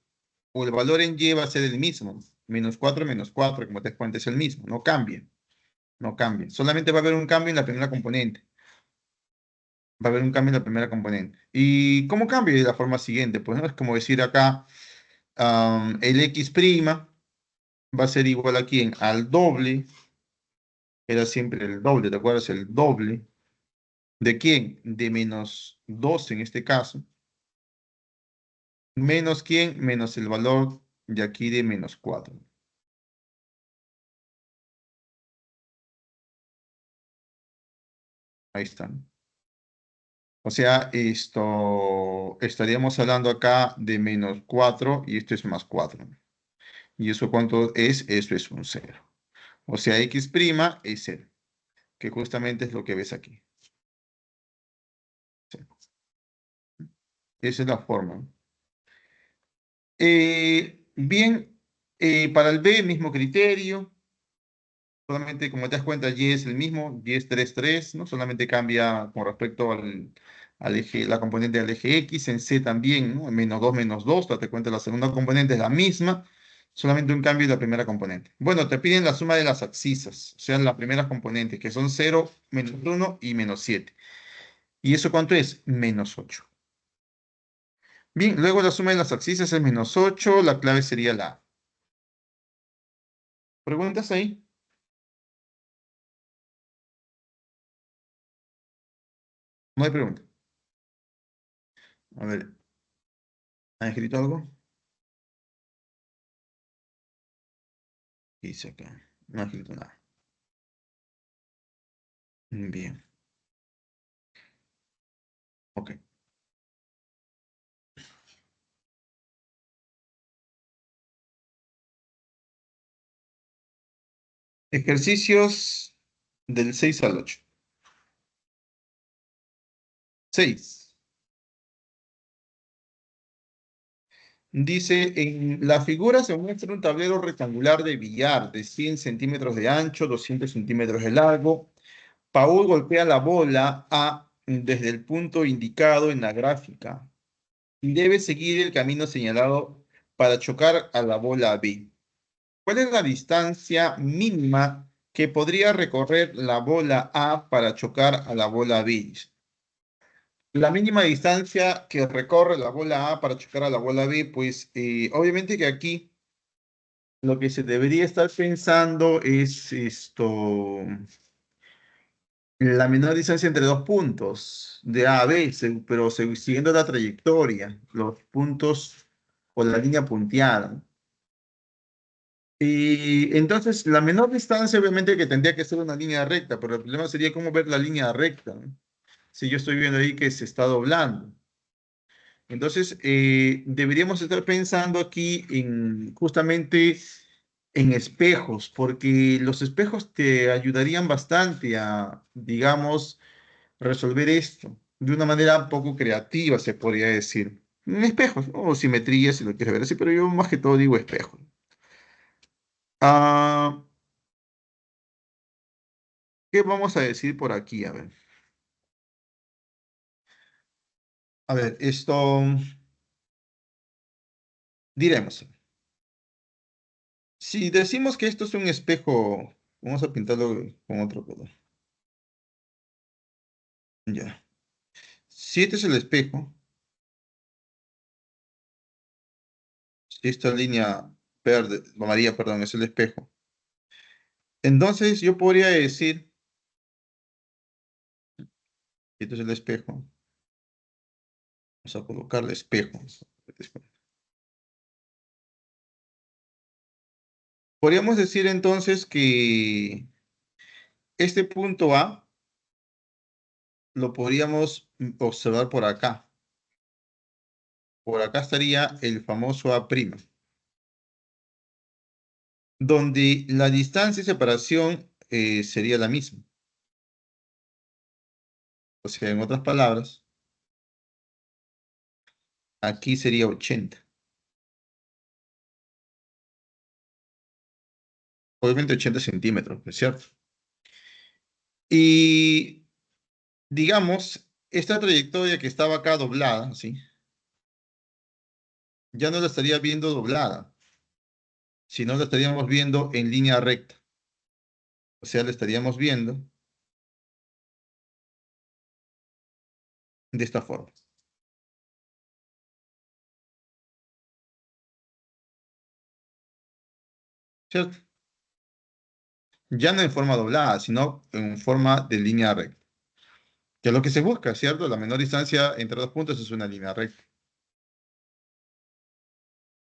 A: o el valor en Y va a ser el mismo. Menos 4, como te das cuenta, es el mismo, no cambia. No cambia. Solamente va a haber un cambio en la primera componente. Va a haber un cambio en la primera componente. ¿Y cómo cambia? De la forma siguiente. Pues no es como decir acá, el x' va a ser igual a quién? Al doble. Era siempre el doble, ¿te acuerdas? El doble. ¿De quién? De menos 2 en este caso. Menos quién? Menos el valor de aquí de menos 4. Ahí están. O sea, esto estaríamos hablando acá de menos 4 y esto es más 4. ¿Y eso cuánto es? Eso es un cero. O sea, x' es cero, que justamente es lo que ves aquí. Sí. Esa es la forma. Bien, para el B, mismo criterio. Solamente, como te das cuenta, Y es el mismo, Y es 3, 3, ¿no? Solamente cambia con respecto al eje, la componente del eje X. En C también, ¿no? Menos 2, date cuenta, la segunda componente es la misma, solamente un cambio en la primera componente. Bueno, te piden la suma de las abscisas, o sea, las primeras componentes, que son 0, menos 1 y menos 7. ¿Y eso cuánto es? Menos 8. Bien, luego la suma de las abscisas es menos 8, la clave sería la A. ¿Preguntas ahí? No hay pregunta. A ver, ¿han escrito algo? Dice acá. No ha escrito nada. Bien, ok. Ejercicios del 6 al 8. 6. Dice, en la figura se muestra un tablero rectangular de billar de 100 centímetros de ancho, 200 centímetros de largo. Paul golpea la bola A desde el punto indicado en la gráfica y debe seguir el camino señalado para chocar a la bola B. ¿Cuál es la distancia mínima que podría recorrer la bola A para chocar a la bola B? La mínima distancia que recorre la bola A para chocar a la bola B, pues obviamente que aquí lo que se debería estar pensando es esto, la menor distancia entre dos puntos de A a B, pero siguiendo la trayectoria, los puntos o la línea punteada. Y entonces la menor distancia obviamente que tendría que ser una línea recta, pero el problema sería cómo ver la línea recta, ¿no? Si yo estoy viendo ahí que se está doblando. Entonces, deberíamos estar pensando aquí en justamente en espejos, porque los espejos te ayudarían bastante a, digamos, resolver esto de una manera poco creativa, se podría decir. En espejos, o simetría, si lo quieres ver así, pero yo más que todo digo espejos. Ah, ¿qué vamos a decir por aquí? A ver, esto diremos. Si decimos que esto es un espejo, vamos a pintarlo con otro color. Ya. Si este es el espejo, si esta línea verde, amarilla, perdón, es el espejo, entonces yo podría decir, si este es el espejo, vamos a colocarle espejo. Podríamos decir entonces que este punto A lo podríamos observar por acá. Por acá estaría el famoso A', donde la distancia de separación sería la misma. O sea, en otras palabras, aquí sería 80. Obviamente 80 centímetros, ¿no es cierto? Y digamos, esta trayectoria que estaba acá doblada, ¿sí? Ya no la estaría viendo doblada, sino la estaríamos viendo en línea recta. O sea, la estaríamos viendo de esta forma, ¿cierto? Ya no en forma doblada, sino en forma de línea recta. Que es lo que se busca, ¿cierto? La menor distancia entre dos puntos es una línea recta.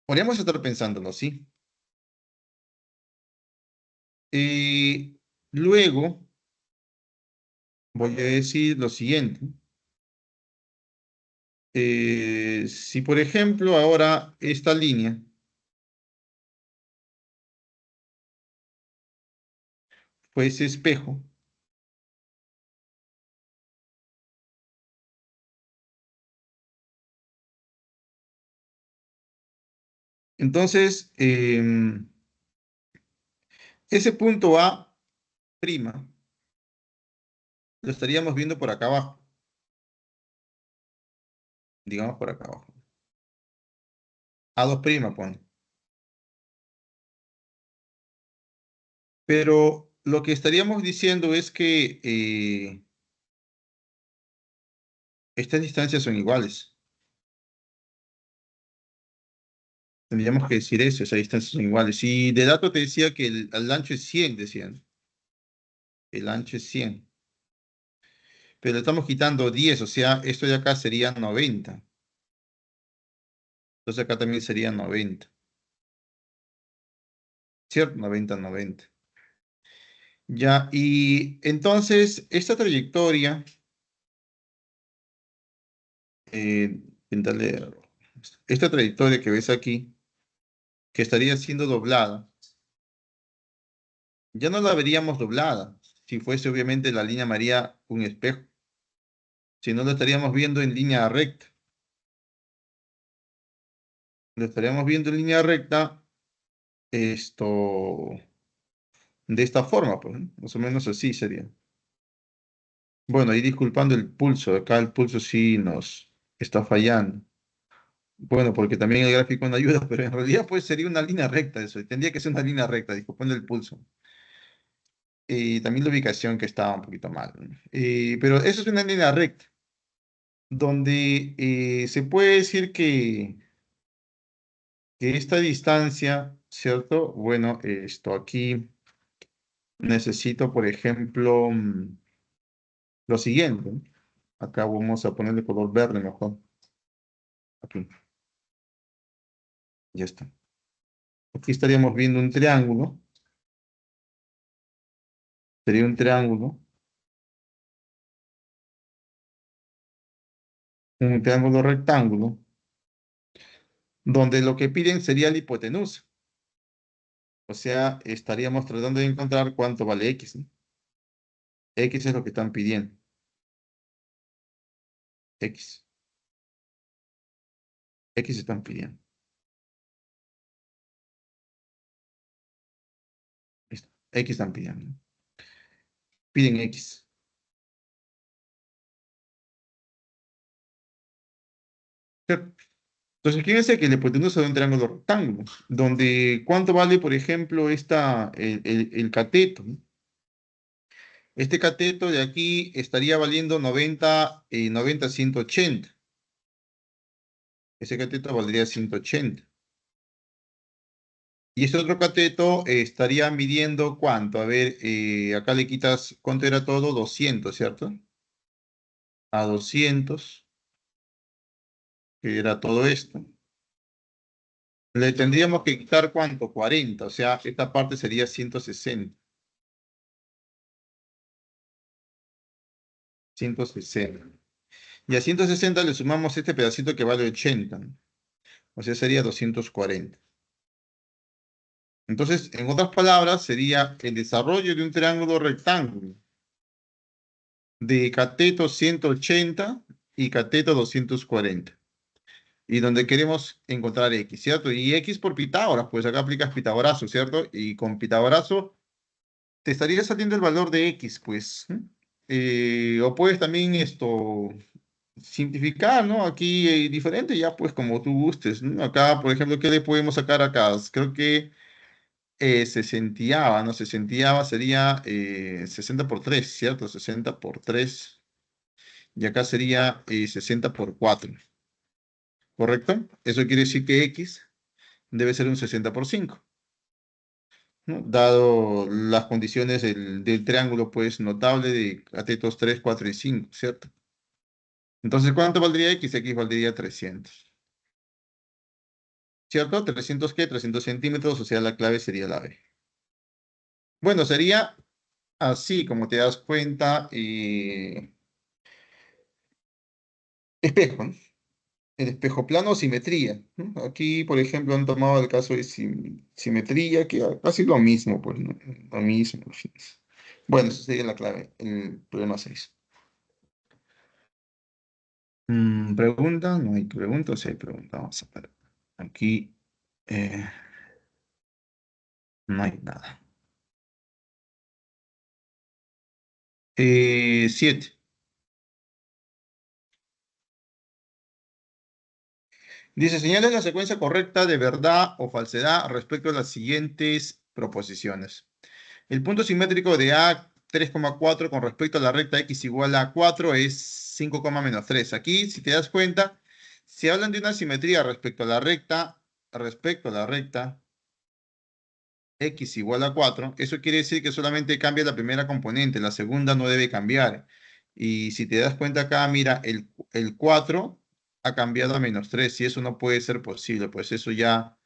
A: Podríamos estar pensándolo, ¿sí? Y luego voy a decir lo siguiente. Si por ejemplo ahora esta línea fuese espejo, entonces ese punto A' lo estaríamos viendo por acá abajo, digamos por acá abajo. A2', pone. Pero lo que estaríamos diciendo es que estas distancias son iguales. Tendríamos que decir eso, esas distancias son iguales. Y de dato te decía que el ancho es 100, decían. El ancho es 100. Pero le estamos quitando 10, o sea, esto de acá sería 90. Entonces acá también sería 90. ¿Cierto? 90, 90. Ya, y entonces esta trayectoria, eh, pintarle- esta trayectoria que ves aquí, que estaría siendo doblada, ya no la veríamos doblada si fuese obviamente la línea María un espejo, si no lo estaríamos viendo en línea recta. Lo estaríamos viendo en línea recta, esto, de esta forma, pues, ¿no? Más o menos así sería. Bueno, y disculpando el pulso, acá el pulso sí nos está fallando. Bueno, porque también el gráfico no ayuda, pero en realidad pues sería una línea recta eso, tendría que ser una línea recta, disculpando el pulso. Y también la ubicación que estaba un poquito mal, ¿no? Pero eso es una línea recta, donde se puede decir que esta distancia, ¿cierto? Bueno, esto aquí necesito, por ejemplo, lo siguiente, ¿no? Acá vamos a ponerle color verde mejor. Aquí, ya está. Aquí estaríamos viendo un triángulo. Sería un triángulo rectángulo, donde lo que piden sería la hipotenusa. O sea, estaríamos tratando de encontrar cuánto vale X, ¿no? X es lo que están pidiendo. X. X están pidiendo. Listo. X están pidiendo. Piden X. ¿Cierto? Entonces, fíjense que la hipotenusa de un triángulo rectángulo, donde cuánto vale, por ejemplo, el cateto, ¿no? Este cateto de aquí estaría valiendo 90, 90, 180. Ese cateto valdría 180. Y este otro cateto estaría midiendo cuánto. A ver, acá le quitas, ¿cuánto era todo? 200, ¿cierto? A 200, que era todo esto. Le tendríamos que quitar cuánto, 40. O sea, esta parte sería 160. 160. Y a 160 le sumamos este pedacito que vale 80, ¿no? O sea, sería 240. Entonces, en otras palabras, sería el desarrollo de un triángulo rectángulo de cateto 180 y cateto 240. Y donde queremos encontrar X, ¿cierto? Y X por Pitágoras, pues acá aplicas Pitagorazo, ¿cierto? Y con Pitagorazo te estaría saliendo el valor de X, pues. ¿Mm? O puedes también esto simplificar, ¿no? Aquí diferente, ya pues como tú gustes, ¿no? Acá, por ejemplo, ¿qué le podemos sacar acá? Creo que se sentiaba, ¿no? Se sentiaba sería 60 por 3, ¿cierto? 60 por 3. Y acá sería 60 por 4. ¿Correcto? Eso quiere decir que X debe ser un 60 por 5, ¿no? Dado las condiciones del triángulo, pues, notable de catetos 3, 4 y 5, ¿cierto? Entonces, ¿cuánto valdría X? X valdría 300, ¿cierto? ¿300 qué? 300 centímetros, o sea, la clave sería la B. Bueno, sería así, como te das cuenta, espejo, ¿no? El espejo plano o simetría, ¿no? Aquí, por ejemplo, han tomado el caso de simetría, que casi lo mismo, pues, ¿no? Lo mismo. En fin. Bueno, eso sería la clave, el problema 6. ¿Pregunta? No hay pregunta, sí hay pregunta. Vamos a ver. Aquí eh, no hay nada. 7. Dice, señala la secuencia correcta de verdad o falsedad respecto a las siguientes proposiciones. El punto simétrico de A 3,4 con respecto a la recta X igual a 4 es 5, menos 3. Aquí, si te das cuenta, si hablan de una simetría respecto a la recta respecto a la recta x igual a 4, eso quiere decir que solamente cambia la primera componente, la segunda no debe cambiar. Y si te das cuenta acá, mira, el 4 ha cambiado a -3 y eso no puede ser posible, pues eso ya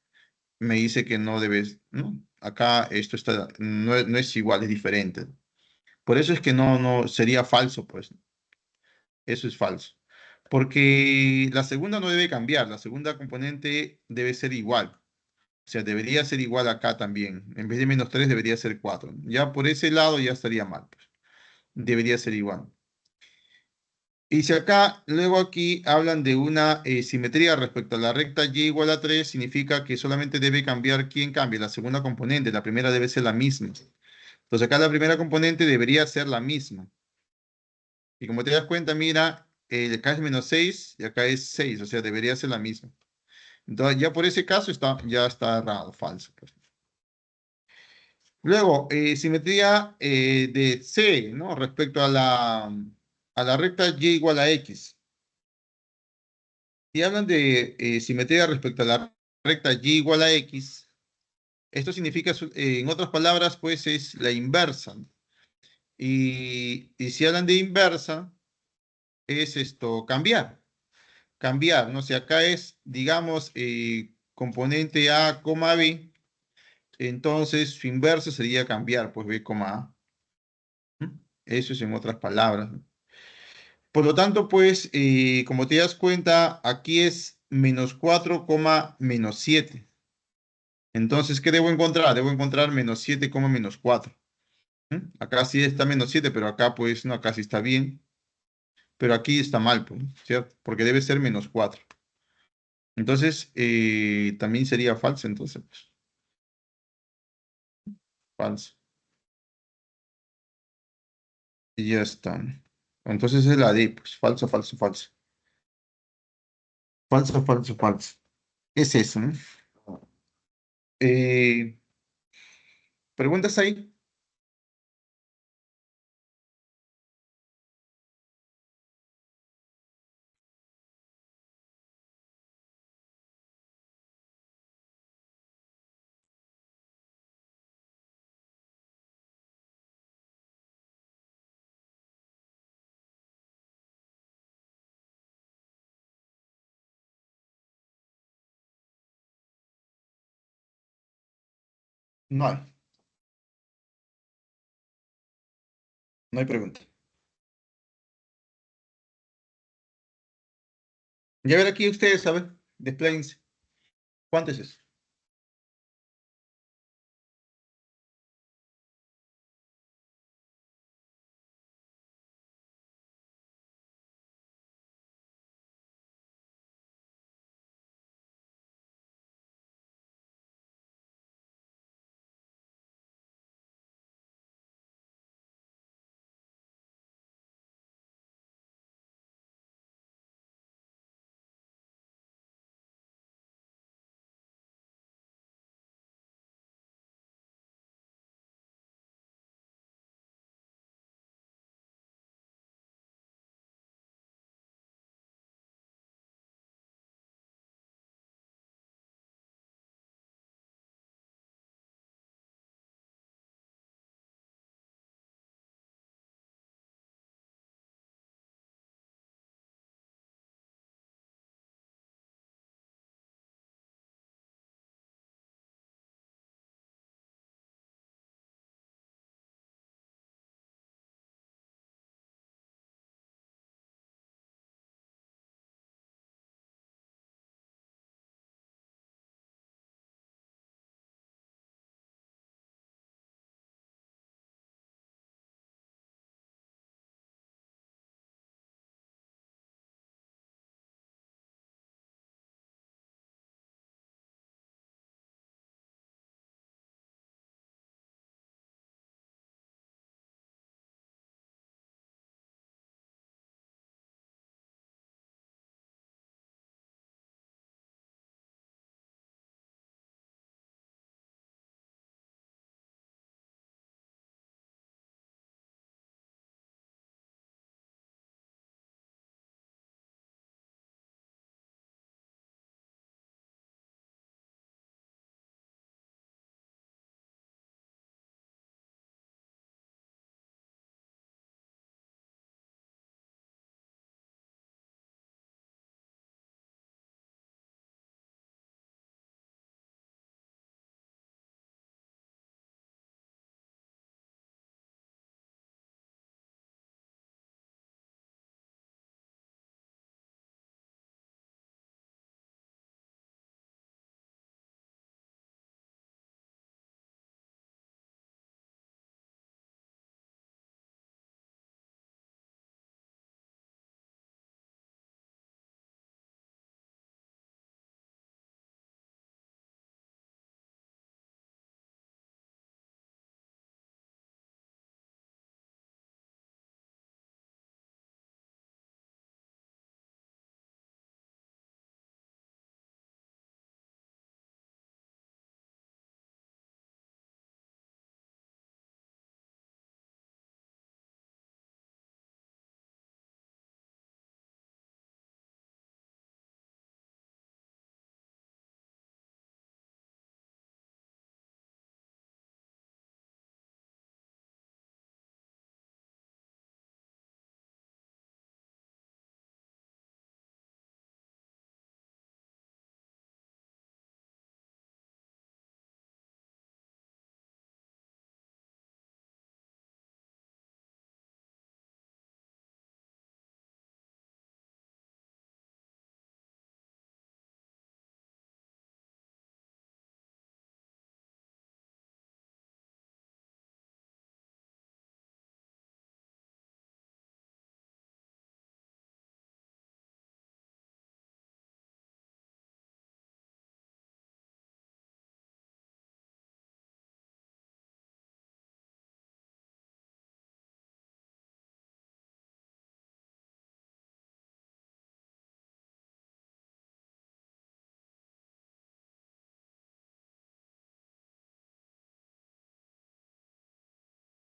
A: me dice que no debes, ¿no? Acá esto está, no es igual, es diferente. Por eso es que no, sería falso, pues. Eso es falso. Porque la segunda no debe cambiar, la segunda componente debe ser igual. O sea, debería ser igual acá también. En vez de -3 debería ser 4. Ya por ese lado ya estaría mal, pues. Debería ser igual. Y si acá, luego aquí hablan de una simetría respecto a la recta y igual a 3, significa que solamente debe cambiar quién cambia, la segunda componente, la primera debe ser la misma. Entonces acá la primera componente debería ser la misma. Y como te das cuenta, mira, acá es -6 y acá es 6, o sea, debería ser la misma. Entonces ya por ese caso ya está errado, falso, pues. Luego, simetría de C, ¿no? Respecto a la recta y igual a x. Si hablan de simetría respecto a la recta y igual a x, esto significa, en otras palabras, pues es la inversa. Y si hablan de inversa, es esto, cambiar. Cambiar, ¿no? Si acá es, digamos, componente A, B, entonces su inverso sería cambiar, pues B, A. ¿Mm? Eso es en otras palabras, ¿no? Por lo tanto, pues, como te das cuenta, aquí es -4, -7. Entonces, ¿qué debo encontrar? Debo encontrar -7, -4. Acá sí está -7, pero acá, pues, no, acá sí está bien. Pero aquí está mal, pues, ¿cierto? Porque debe ser -4. Entonces, también sería falso, entonces, pues, falso. Y ya está. Entonces es la D, pues, falso, falso, falso. Falso, falso, falso. Es eso, ¿no? Eh, ¿Preguntas ahí? No hay. No hay pregunta. Ya ver aquí ustedes, a ver, despléguense. ¿Cuánto es eso?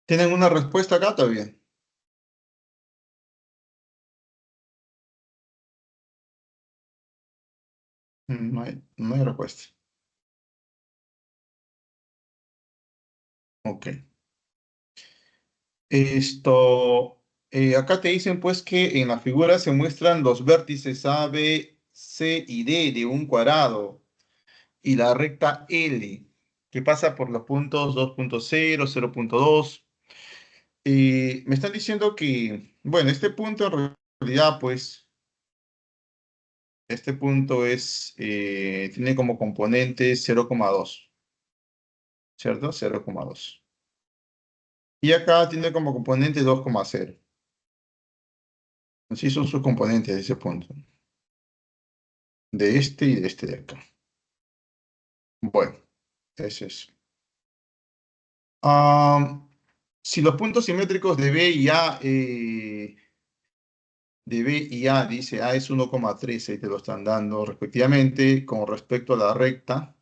A: ¿Tienen una respuesta acá todavía? No hay respuesta. Ok. Esto, acá te dicen pues que en la figura se muestran los vértices A, B, C y D de un cuadrado y la recta L que pasa por los puntos 2.0, 0.2. Me están diciendo que, bueno, este punto en realidad pues, este punto tiene como componente 0,2, ¿cierto? 0,2. Y acá tiene como componente 2,0. Así son sus componentes de ese punto. De este y de este de acá. Bueno, ese es. Ah, si los puntos simétricos de B y A, dice A es 1,3, ahí te lo están dando respectivamente, con respecto a la recta.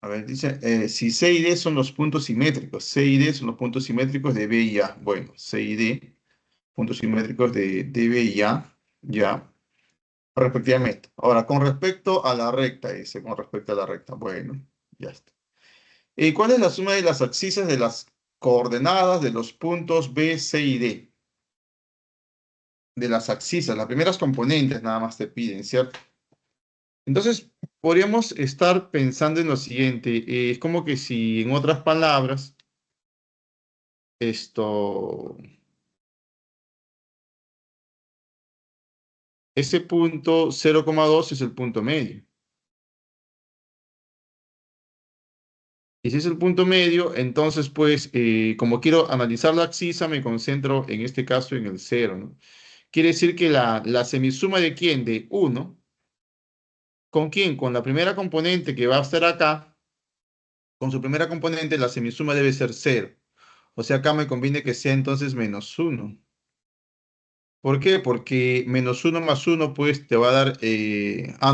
A: A ver, dice, si C y D son los puntos simétricos, C y D son los puntos simétricos de B y A. Bueno, C y D, puntos simétricos de B y A, ya, respectivamente. Ahora, con respecto a la recta, dice, con respecto a la recta. Bueno, ya está. ¿Cuál es la suma de las abscisas de las coordenadas de los puntos B, C y D? De las abscisas, las primeras componentes nada más te piden, ¿cierto? Entonces, podríamos estar pensando en lo siguiente. Es como que si, en otras palabras, esto, ese punto 0,2 es el punto medio. Y si es el punto medio, entonces, pues, como quiero analizar la abscisa, me concentro en este caso en el cero, ¿no? Quiere decir que la semisuma de quién, de uno. ¿Con quién? Con la primera componente que va a estar acá. Con su primera componente, la semisuma debe ser cero. O sea, acá me conviene que sea entonces menos uno. ¿Por qué? Porque menos uno más uno, pues, te va a dar...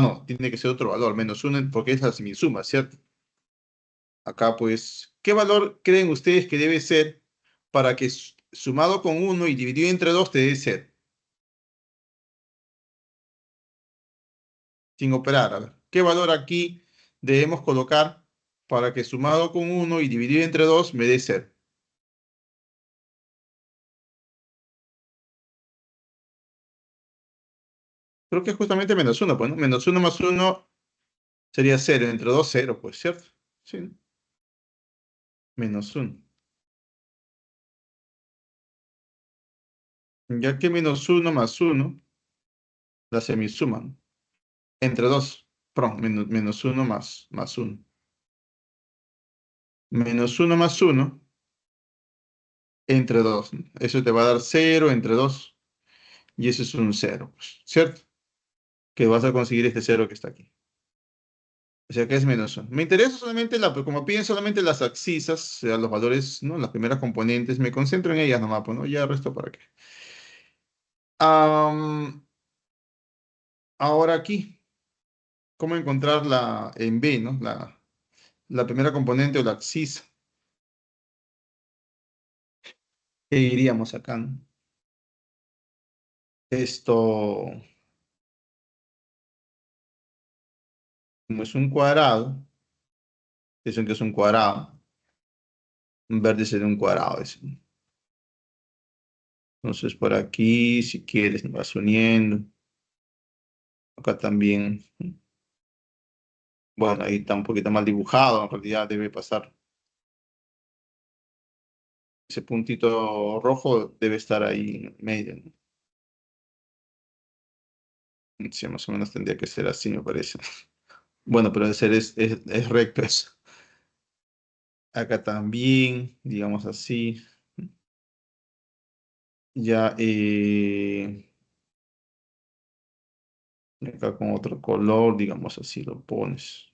A: no, tiene que ser otro valor. Menos uno porque es la semisuma, ¿cierto? Acá, pues, ¿qué valor creen ustedes que debe ser para que sumado con uno y dividido entre 2 te dé ser? Sin operar. A ver, ¿qué valor aquí debemos colocar para que sumado con uno y dividido entre 2 me dé ser? Creo que es justamente menos uno, pues, ¿no? Menos uno más uno sería cero, entre 2 cero, pues, ¿cierto? Sí, ¿no? Menos uno. Ya que menos uno más uno, la semisuma, ¿no? Entre 2, perdón, menos uno más uno. Menos uno más uno entre 2, ¿no? Eso te va a dar cero entre 2 y eso es un cero, pues, ¿cierto? Que vas a conseguir este cero que está aquí. O sea que es menos uno. Me interesa solamente, como piden solamente las abscisas, o sea, los valores, ¿no? Las primeras componentes, me concentro en ellas nomás, pues, ¿no? Ya el resto para qué. Am, Ahora aquí, ¿cómo encontrarla en B, ¿no? La primera componente o la abscisa. ¿Qué diríamos acá, no? Esto, como es un cuadrado, dicen que es un cuadrado, un vértice de un cuadrado. Entonces, por aquí, si quieres, nos vas uniendo. Acá también, bueno, ahí está un poquito mal dibujado, en realidad debe pasar. Ese puntito rojo debe estar ahí en medio, ¿no? Sí, más o menos tendría que ser así, me parece. Bueno, pero de ser es recto eso. Acá también, digamos así. Ya, acá con otro color, digamos así, lo pones.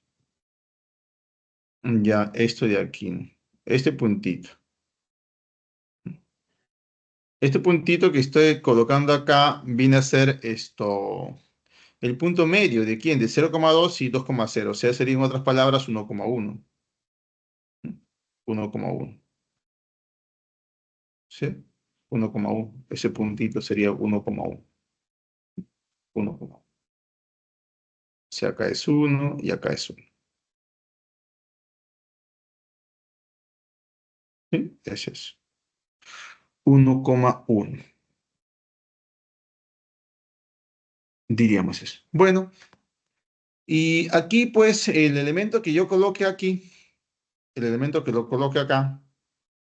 A: Ya, esto de aquí, ¿no? Este puntito. Este puntito que estoy colocando acá viene a ser esto, el punto medio de quién, de 0,2 y 2,0. O sea, sería en otras palabras 1,1. 1,1. ¿Sí? 1,1. Ese puntito sería 1,1. 1,1. Si acá es 1 y acá es 1. ¿Sí? Ese es 1,1. Diríamos eso. Bueno, y aquí pues el elemento que yo coloque aquí, el elemento que lo coloque acá,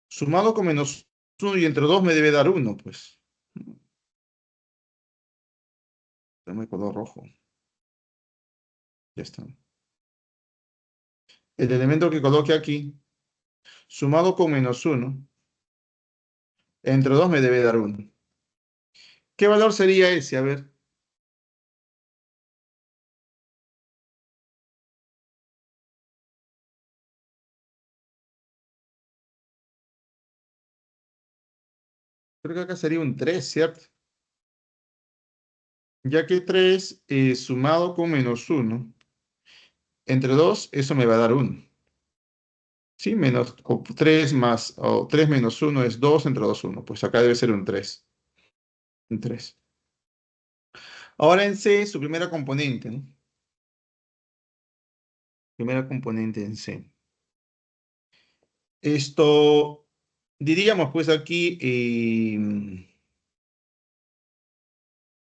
A: sumado con -1 y entre 2 me debe dar 1, pues. Dame color rojo. Ya está. El elemento que coloque aquí, sumado con -1, entre 2 me debe dar 1. ¿Qué valor sería ese? A ver. Creo que acá sería un 3, ¿cierto? Ya que 3 sumado con -1, entre 2, eso me va a dar 1. Sí, menos o 3 más, o 3 menos 1 es 2 entre 2, 1. Pues acá debe ser un 3. Un 3. Ahora en C, su primera componente, ¿no? Primera componente en C. Esto, diríamos pues aquí,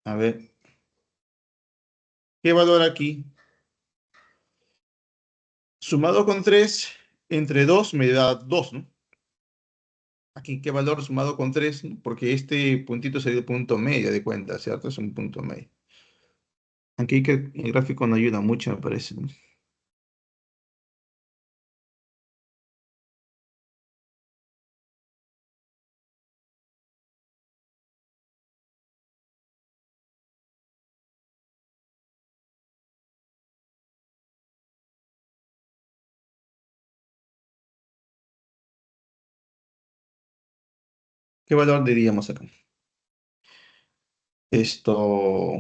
A: a ver, ¿qué valor aquí? Sumado con 3 entre 2 me da 2, ¿no? Aquí, ¿qué valor sumado con 3? ¿No? Porque este puntito sería el punto medio de cuenta, ¿cierto? Es un punto medio. Aquí que el gráfico no ayuda mucho, me parece, ¿no? ¿Qué valor diríamos acá? Esto,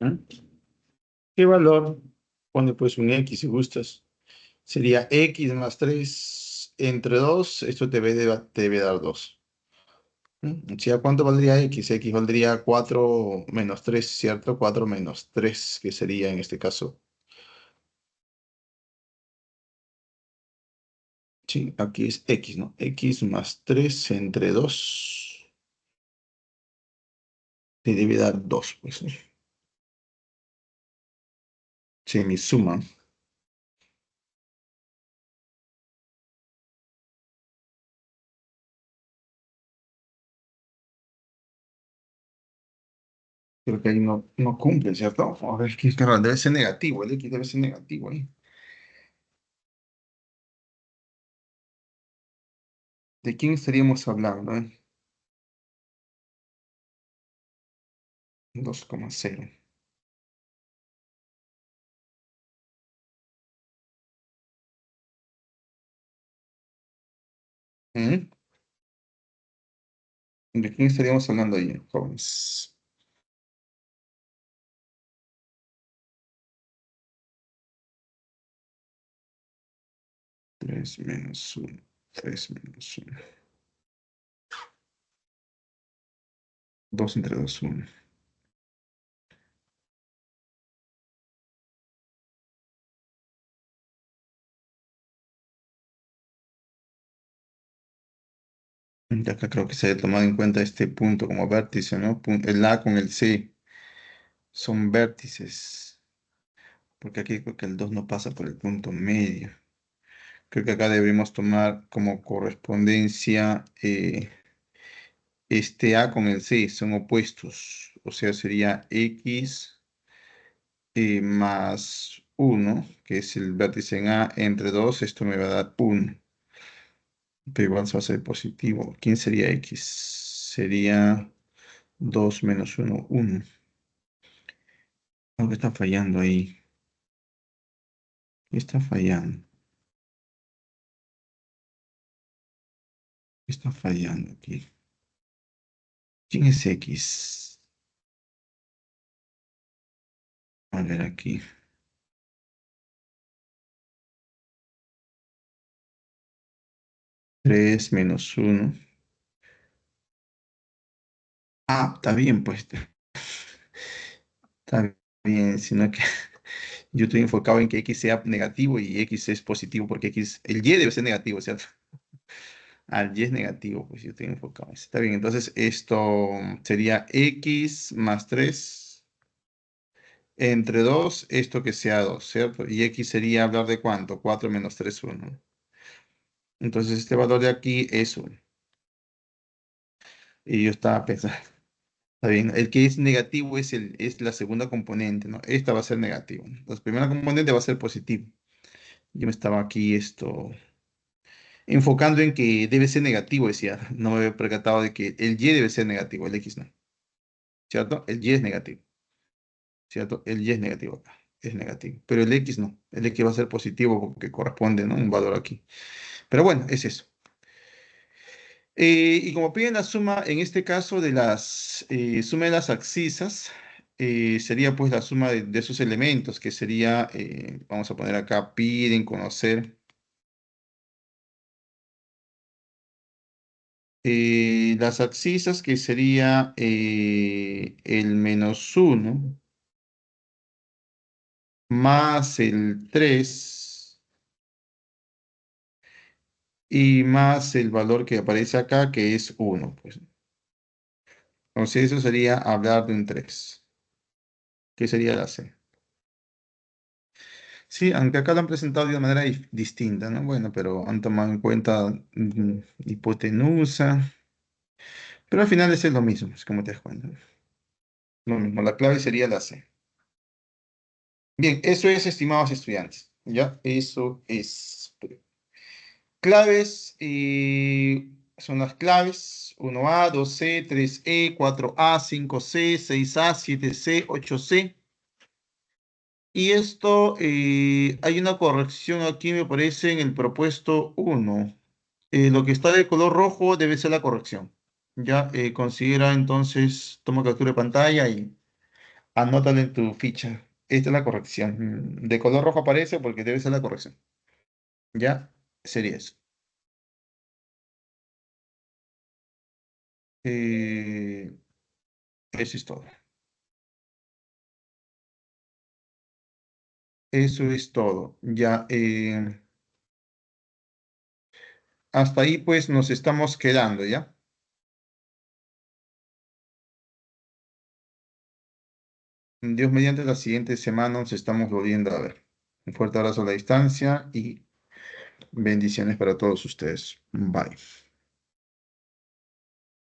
A: ¿eh? ¿Qué valor? Pone pues un X si gustas. Sería X más 3 entre 2. Esto te debe dar 2. ¿Mm? O sea, ¿cuánto valdría X? X valdría 4 menos 3, ¿cierto? 4 menos 3, que sería en este caso. Sí, aquí es X, ¿no? X más 3 entre 2 te debe dar 2, pues. Sí, mi suma. Creo que ahí no cumple, ¿cierto? A ver, que debe ser negativo, el X debe ser negativo ahí. ¿De quién estaríamos hablando, 2,0. ¿Mm? ¿De quién estaríamos hablando ahí, jóvenes? 3 menos 1. 3 menos 1. 2 entre 2, 1. Y acá creo que se ha tomado en cuenta este punto como vértice, ¿no? El A con el C son vértices, porque aquí creo que el 2 no pasa por el punto medio. Creo que acá deberíamos tomar como correspondencia este A con el C, son opuestos. O sea, sería X más 1, que es el vértice en A, entre 2, esto me va a dar 1. Pero igual se va a ser positivo. ¿Quién sería X? Sería 2 menos 1, 1. Algo está fallando ahí. ¿Qué está fallando? ¿Qué está fallando aquí? ¿Quién es X? A ver aquí. Tres menos uno. Ah, está bien, pues. Está bien, sino que yo estoy enfocado en que X sea negativo y X es positivo, porque X, el Y debe ser negativo, ¿cierto? Al Y es negativo, pues yo estoy enfocado en eso. Está bien, entonces esto sería X más 3 entre 2 esto que sea 2, ¿cierto? Y X sería hablar de cuánto, 4 menos 3 1. Entonces este valor de aquí es 1. Y yo estaba pensando, está bien, el que es negativo es la segunda componente, ¿no? Esta va a ser negativo. La primera componente va a ser positivo. Yo me estaba aquí enfocando en que debe ser negativo, decía. No me había percatado de que el Y debe ser negativo, el X no. ¿Cierto? El Y es negativo. ¿Cierto? El Y es negativo acá. Es negativo. Pero el X no. El X va a ser positivo porque corresponde, ¿no? Un valor aquí. Pero bueno, es eso. Y como piden la suma, en este caso de las suma de las abscisas, sería pues la suma de esos elementos, que sería, vamos a poner acá, piden conocer las abscisas, que sería el menos uno más el 3 y más el valor que aparece acá, que es uno, pues. Entonces eso sería hablar de un 3, que sería la C. Sí, aunque acá lo han presentado de una manera distinta, ¿no? Bueno, pero han tomado en cuenta hipotenusa, pero al final es lo mismo, es como te das cuenta. Lo mismo, la clave sería la C. Bien, eso es, estimados estudiantes, ¿ya? Eso es. Claves, son las claves: 1A, 2C, 3E, 4A, 5C, 6A, 7C, 8C. Y esto, hay una corrección aquí, me parece, en el propuesto 1. Lo que está de color rojo debe ser la corrección. Ya, considera entonces, toma captura de pantalla y anótalo en tu ficha. Esta es la corrección. De color rojo aparece porque debe ser la corrección. Ya, sería eso. Eh, Eso es todo. Eso es todo. Ya, hasta ahí pues nos estamos quedando, ¿ya? Dios mediante, la siguiente semana nos estamos volviendo a ver. Un fuerte abrazo a la distancia y bendiciones para todos ustedes. Bye.